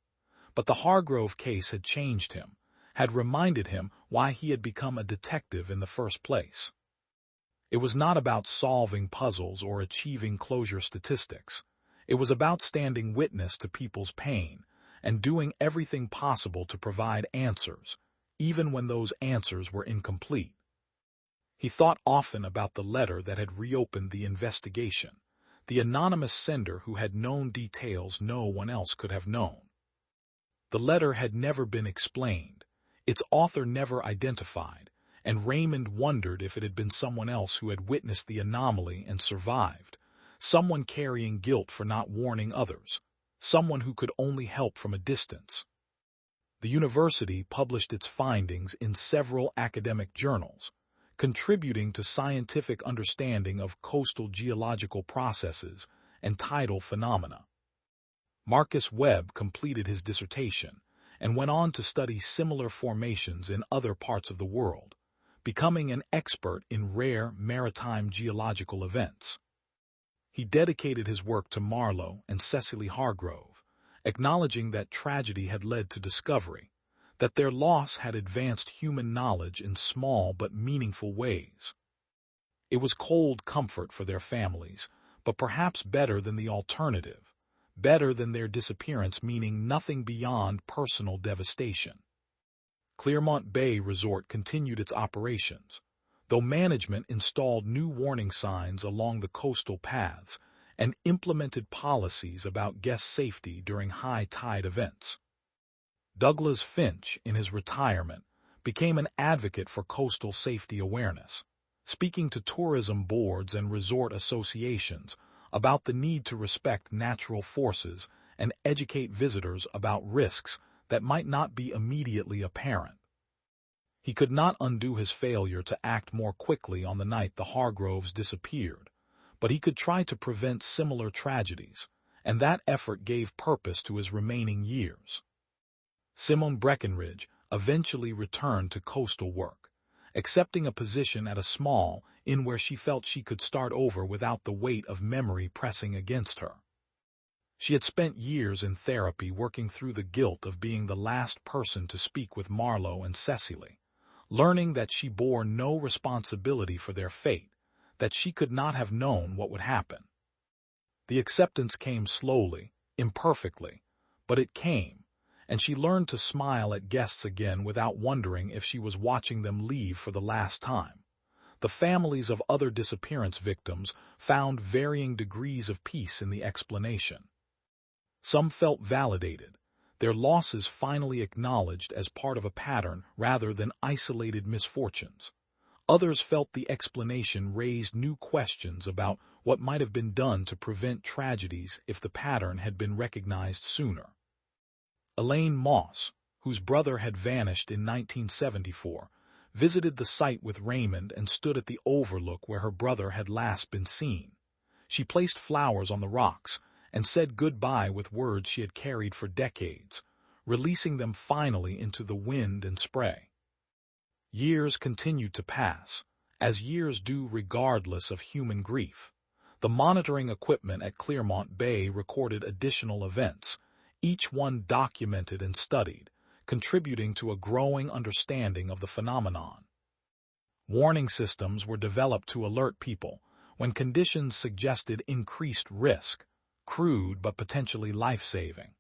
But the Hargrove case had changed him, had reminded him why he had become a detective in the first place. It was not about solving puzzles or achieving closure statistics. It was about standing witness to people's pain and doing everything possible to provide answers, even when those answers were incomplete. He thought often about the letter that had reopened the investigation, the anonymous sender who had known details no one else could have known. The letter had never been explained, its author never identified, and Raymond wondered if it had been someone else who had witnessed the anomaly and survived, someone carrying guilt for not warning others, someone who could only help from a distance. The university published its findings in several academic journals, contributing to scientific understanding of coastal geological processes and tidal phenomena. Marcus Webb completed his dissertation and went on to study similar formations in other parts of the world, becoming an expert in rare maritime geological events. He dedicated his work to Marlowe and Cecily Hargrove, acknowledging that tragedy had led to discovery, that their loss had advanced human knowledge in small but meaningful ways. It was cold comfort for their families, but perhaps better than the alternative, better than their disappearance meaning nothing beyond personal devastation. Clermont Bay Resort continued its operations, though management installed new warning signs along the coastal paths and implemented policies about guest safety during high tide events. Douglas Finch, in his retirement, became an advocate for coastal safety awareness, speaking to tourism boards and resort associations about the need to respect natural forces and educate visitors about risks that might not be immediately apparent. He could not undo his failure to act more quickly on the night the Hargroves disappeared, but he could try to prevent similar tragedies, and that effort gave purpose to his remaining years. Simone Breckenridge eventually returned to coastal work, accepting a position at a small inn where she felt she could start over without the weight of memory pressing against her. She had spent years in therapy working through the guilt of being the last person to speak with Marlowe and Cecily, learning that she bore no responsibility for their fate, that she could not have known what would happen. The acceptance came slowly, imperfectly, but it came, and she learned to smile at guests again without wondering if she was watching them leave for the last time. The families of other disappearance victims found varying degrees of peace in the explanation. Some felt validated, their losses finally acknowledged as part of a pattern rather than isolated misfortunes. Others felt the explanation raised new questions about what might have been done to prevent tragedies if the pattern had been recognized sooner. Elaine Moss, whose brother had vanished in 1974, visited the site with Raymond and stood at the overlook where her brother had last been seen. She placed flowers on the rocks and said goodbye with words she had carried for decades, releasing them finally into the wind and spray. Years continued to pass, as years do regardless of human grief. The monitoring equipment at Clearmont Bay recorded additional events, each one documented and studied, contributing to a growing understanding of the phenomenon. Warning systems were developed to alert people when conditions suggested increased risk, crude but potentially life-saving.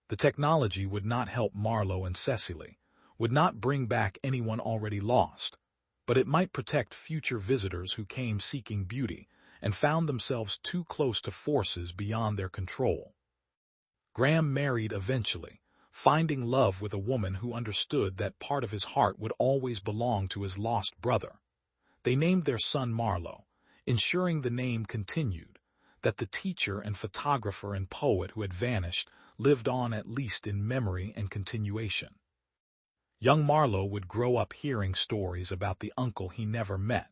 The technology would not help Marlo and Cecily, would not bring back anyone already lost, but it might protect future visitors who came seeking beauty and found themselves too close to forces beyond their control. Graham married eventually, finding love with a woman who understood that part of his heart would always belong to his lost brother. They named their son Marlo, ensuring the name continued, that the teacher and photographer and poet who had vanished lived on at least in memory and continuation. Young Marlo would grow up hearing stories about the uncle he never met,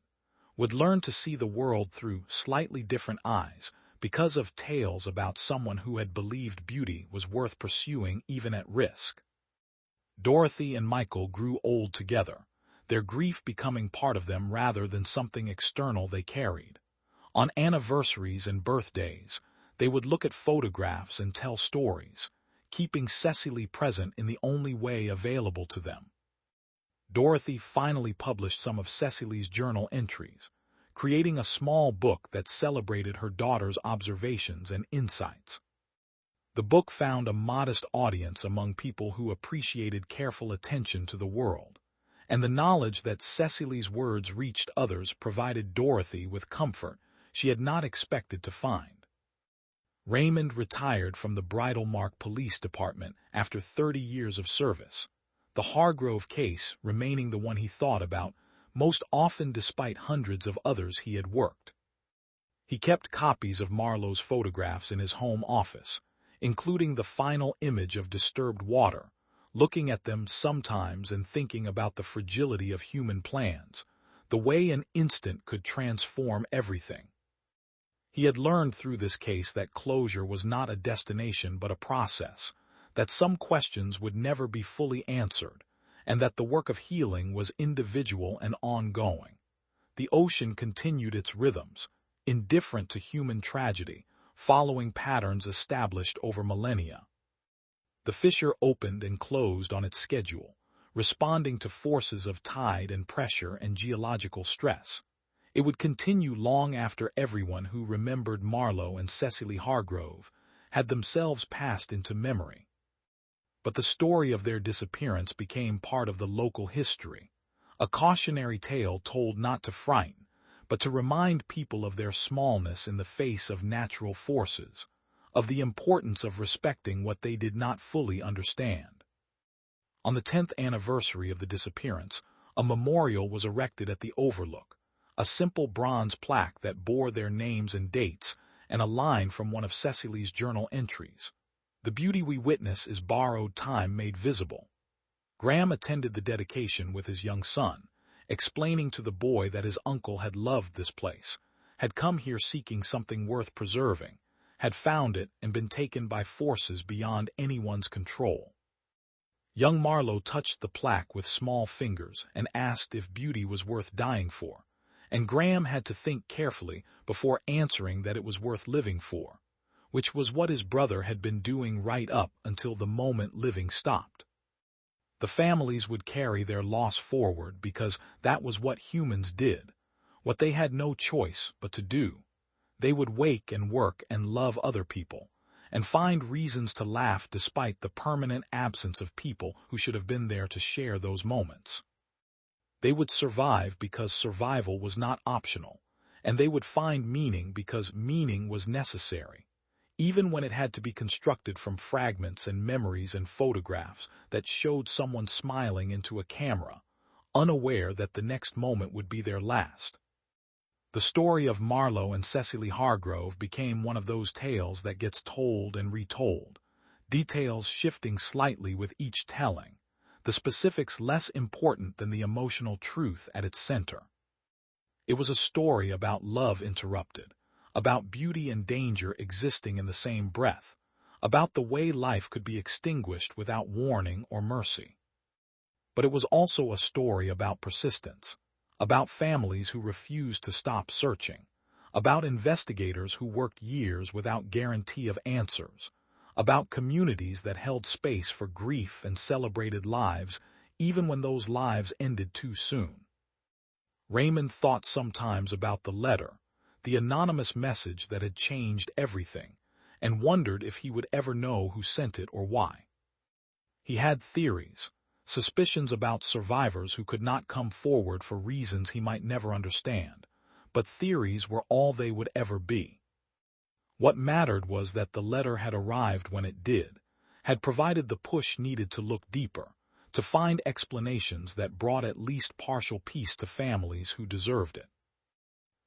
would learn to see the world through slightly different eyes because of tales about someone who had believed beauty was worth pursuing even at risk. Dorothy and Michael grew old together, their grief becoming part of them rather than something external they carried. On anniversaries and birthdays, they would look at photographs and tell stories, keeping Cecily present in the only way available to them. Dorothy finally published some of Cecily's journal entries, creating a small book that celebrated her daughter's observations and insights. The book found a modest audience among people who appreciated careful attention to the world, and the knowledge that Cecily's words reached others provided Dorothy with comfort she had not expected to find. Raymond retired from the Bridal Mark Police Department after 30 years of service, the Hargrove case remaining the one he thought about most often despite hundreds of others he had worked. He kept copies of Marlo's photographs in his home office, including the final image of disturbed water, looking at them sometimes and thinking about the fragility of human plans, the way an instant could transform everything. He had learned through this case that closure was not a destination but a process, that some questions would never be fully answered, and that the work of healing was individual and ongoing. The ocean continued its rhythms, indifferent to human tragedy, following patterns established over millennia. The fissure opened and closed on its schedule, responding to forces of tide and pressure and geological stress. It would continue long after everyone who remembered Marlo and Cecily Hargrove had themselves passed into memory. But the story of their disappearance became part of the local history, a cautionary tale told not to frighten, but to remind people of their smallness in the face of natural forces, of the importance of respecting what they did not fully understand. On the 10th anniversary of the disappearance, a memorial was erected at the Overlook, a simple bronze plaque that bore their names and dates, and a line from one of Cecily's journal entries. "The beauty we witness is borrowed time made visible." Graham attended the dedication with his young son, explaining to the boy that his uncle had loved this place, had come here seeking something worth preserving, had found it and been taken by forces beyond anyone's control. Young Marlo touched the plaque with small fingers and asked if beauty was worth dying for, and Graham had to think carefully before answering that it was worth living for, which was what his brother had been doing right up until the moment living stopped. The families would carry their loss forward because that was what humans did, what they had no choice but to do. They would wake and work and love other people, and find reasons to laugh despite the permanent absence of people who should have been there to share those moments. They would survive because survival was not optional, and they would find meaning because meaning was necessary, even when it had to be constructed from fragments and memories and photographs that showed someone smiling into a camera, unaware that the next moment would be their last. The story of Marlowe and Cecily Hargrove became one of those tales that gets told and retold, details shifting slightly with each telling, the specifics less important than the emotional truth at its center. It was a story about love interrupted, about beauty and danger existing in the same breath, about the way life could be extinguished without warning or mercy. But it was also a story about persistence, about families who refused to stop searching, about investigators who worked years without guarantee of answers, about communities that held space for grief and celebrated lives even when those lives ended too soon. Raymond thought sometimes about the letter, the anonymous message that had changed everything, and wondered if he would ever know who sent it or why. He had theories, suspicions about survivors who could not come forward for reasons he might never understand, but theories were all they would ever be. What mattered was that the letter had arrived when it did, had provided the push needed to look deeper, to find explanations that brought at least partial peace to families who deserved it.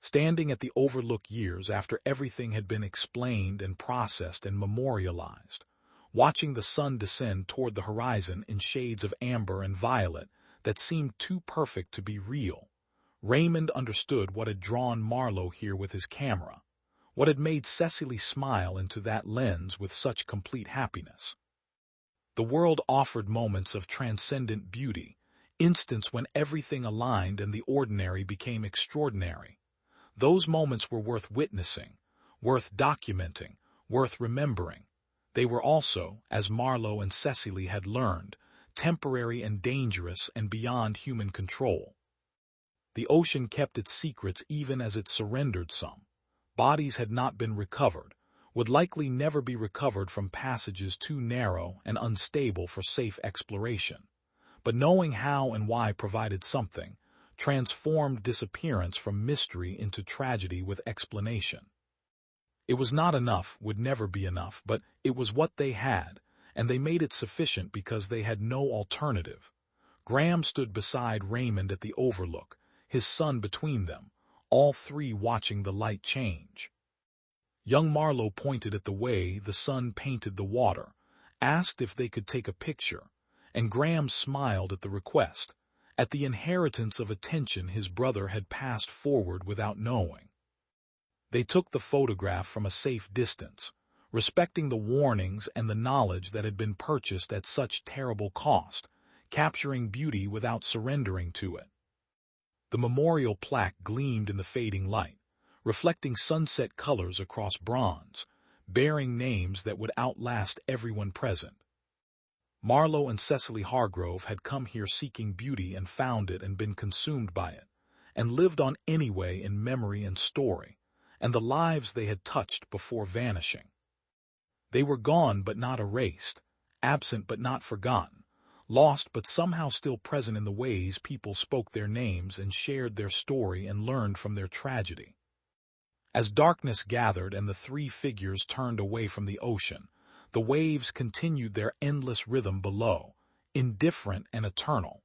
Standing at the overlook years after everything had been explained and processed and memorialized, watching the sun descend toward the horizon in shades of amber and violet that seemed too perfect to be real, Raymond understood what had drawn Marlowe here with his camera, what had made Cecily smile into that lens with such complete happiness. The world offered moments of transcendent beauty, instants when everything aligned and the ordinary became extraordinary. Those moments were worth witnessing, worth documenting, worth remembering. They were also, as Marlowe and Cecily had learned, temporary and dangerous and beyond human control. The ocean kept its secrets even as it surrendered some. Bodies had not been recovered, would likely never be recovered from passages too narrow and unstable for safe exploration. But knowing how and why provided something, transformed disappearance from mystery into tragedy with explanation. It was not enough, would never be enough, but it was what they had, and they made it sufficient because they had no alternative. Graham stood beside Raymond at the overlook, his son between them, all three watching the light change. Young Marlowe pointed at the way the sun painted the water, asked if they could take a picture, and Graham smiled at the request, at the inheritance of attention his brother had passed forward without knowing. They took the photograph from a safe distance, respecting the warnings and the knowledge that had been purchased at such terrible cost, capturing beauty without surrendering to it. The memorial plaque gleamed in the fading light, reflecting sunset colors across bronze, bearing names that would outlast everyone present. Marlowe and Cecily Hargrove had come here seeking beauty and found it and been consumed by it, and lived on anyway in memory and story, and the lives they had touched before vanishing. They were gone but not erased, absent but not forgotten, lost but somehow still present in the ways people spoke their names and shared their story and learned from their tragedy. As darkness gathered and the three figures turned away from the ocean, the waves continued their endless rhythm below, indifferent and eternal.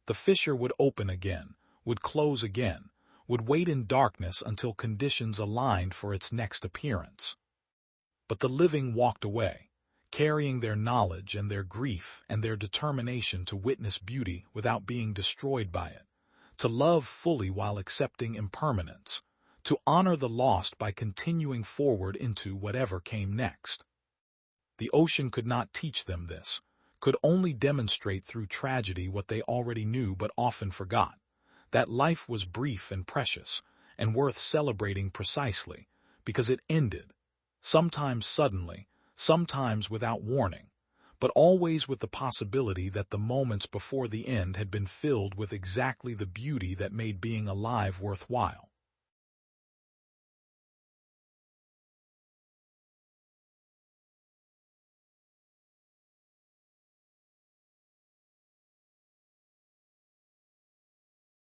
The fissure would open again, would close again, would wait in darkness until conditions aligned for its next appearance. But the living walked away, carrying their knowledge and their grief and their determination to witness beauty without being destroyed by it, to love fully while accepting impermanence, to honor the lost by continuing forward into whatever came next. The ocean could not teach them this, could only demonstrate through tragedy what they already knew but often forgot, that life was brief and precious, and worth celebrating precisely, because it ended, sometimes suddenly, sometimes without warning, but always with the possibility that the moments before the end had been filled with exactly the beauty that made being alive worthwhile.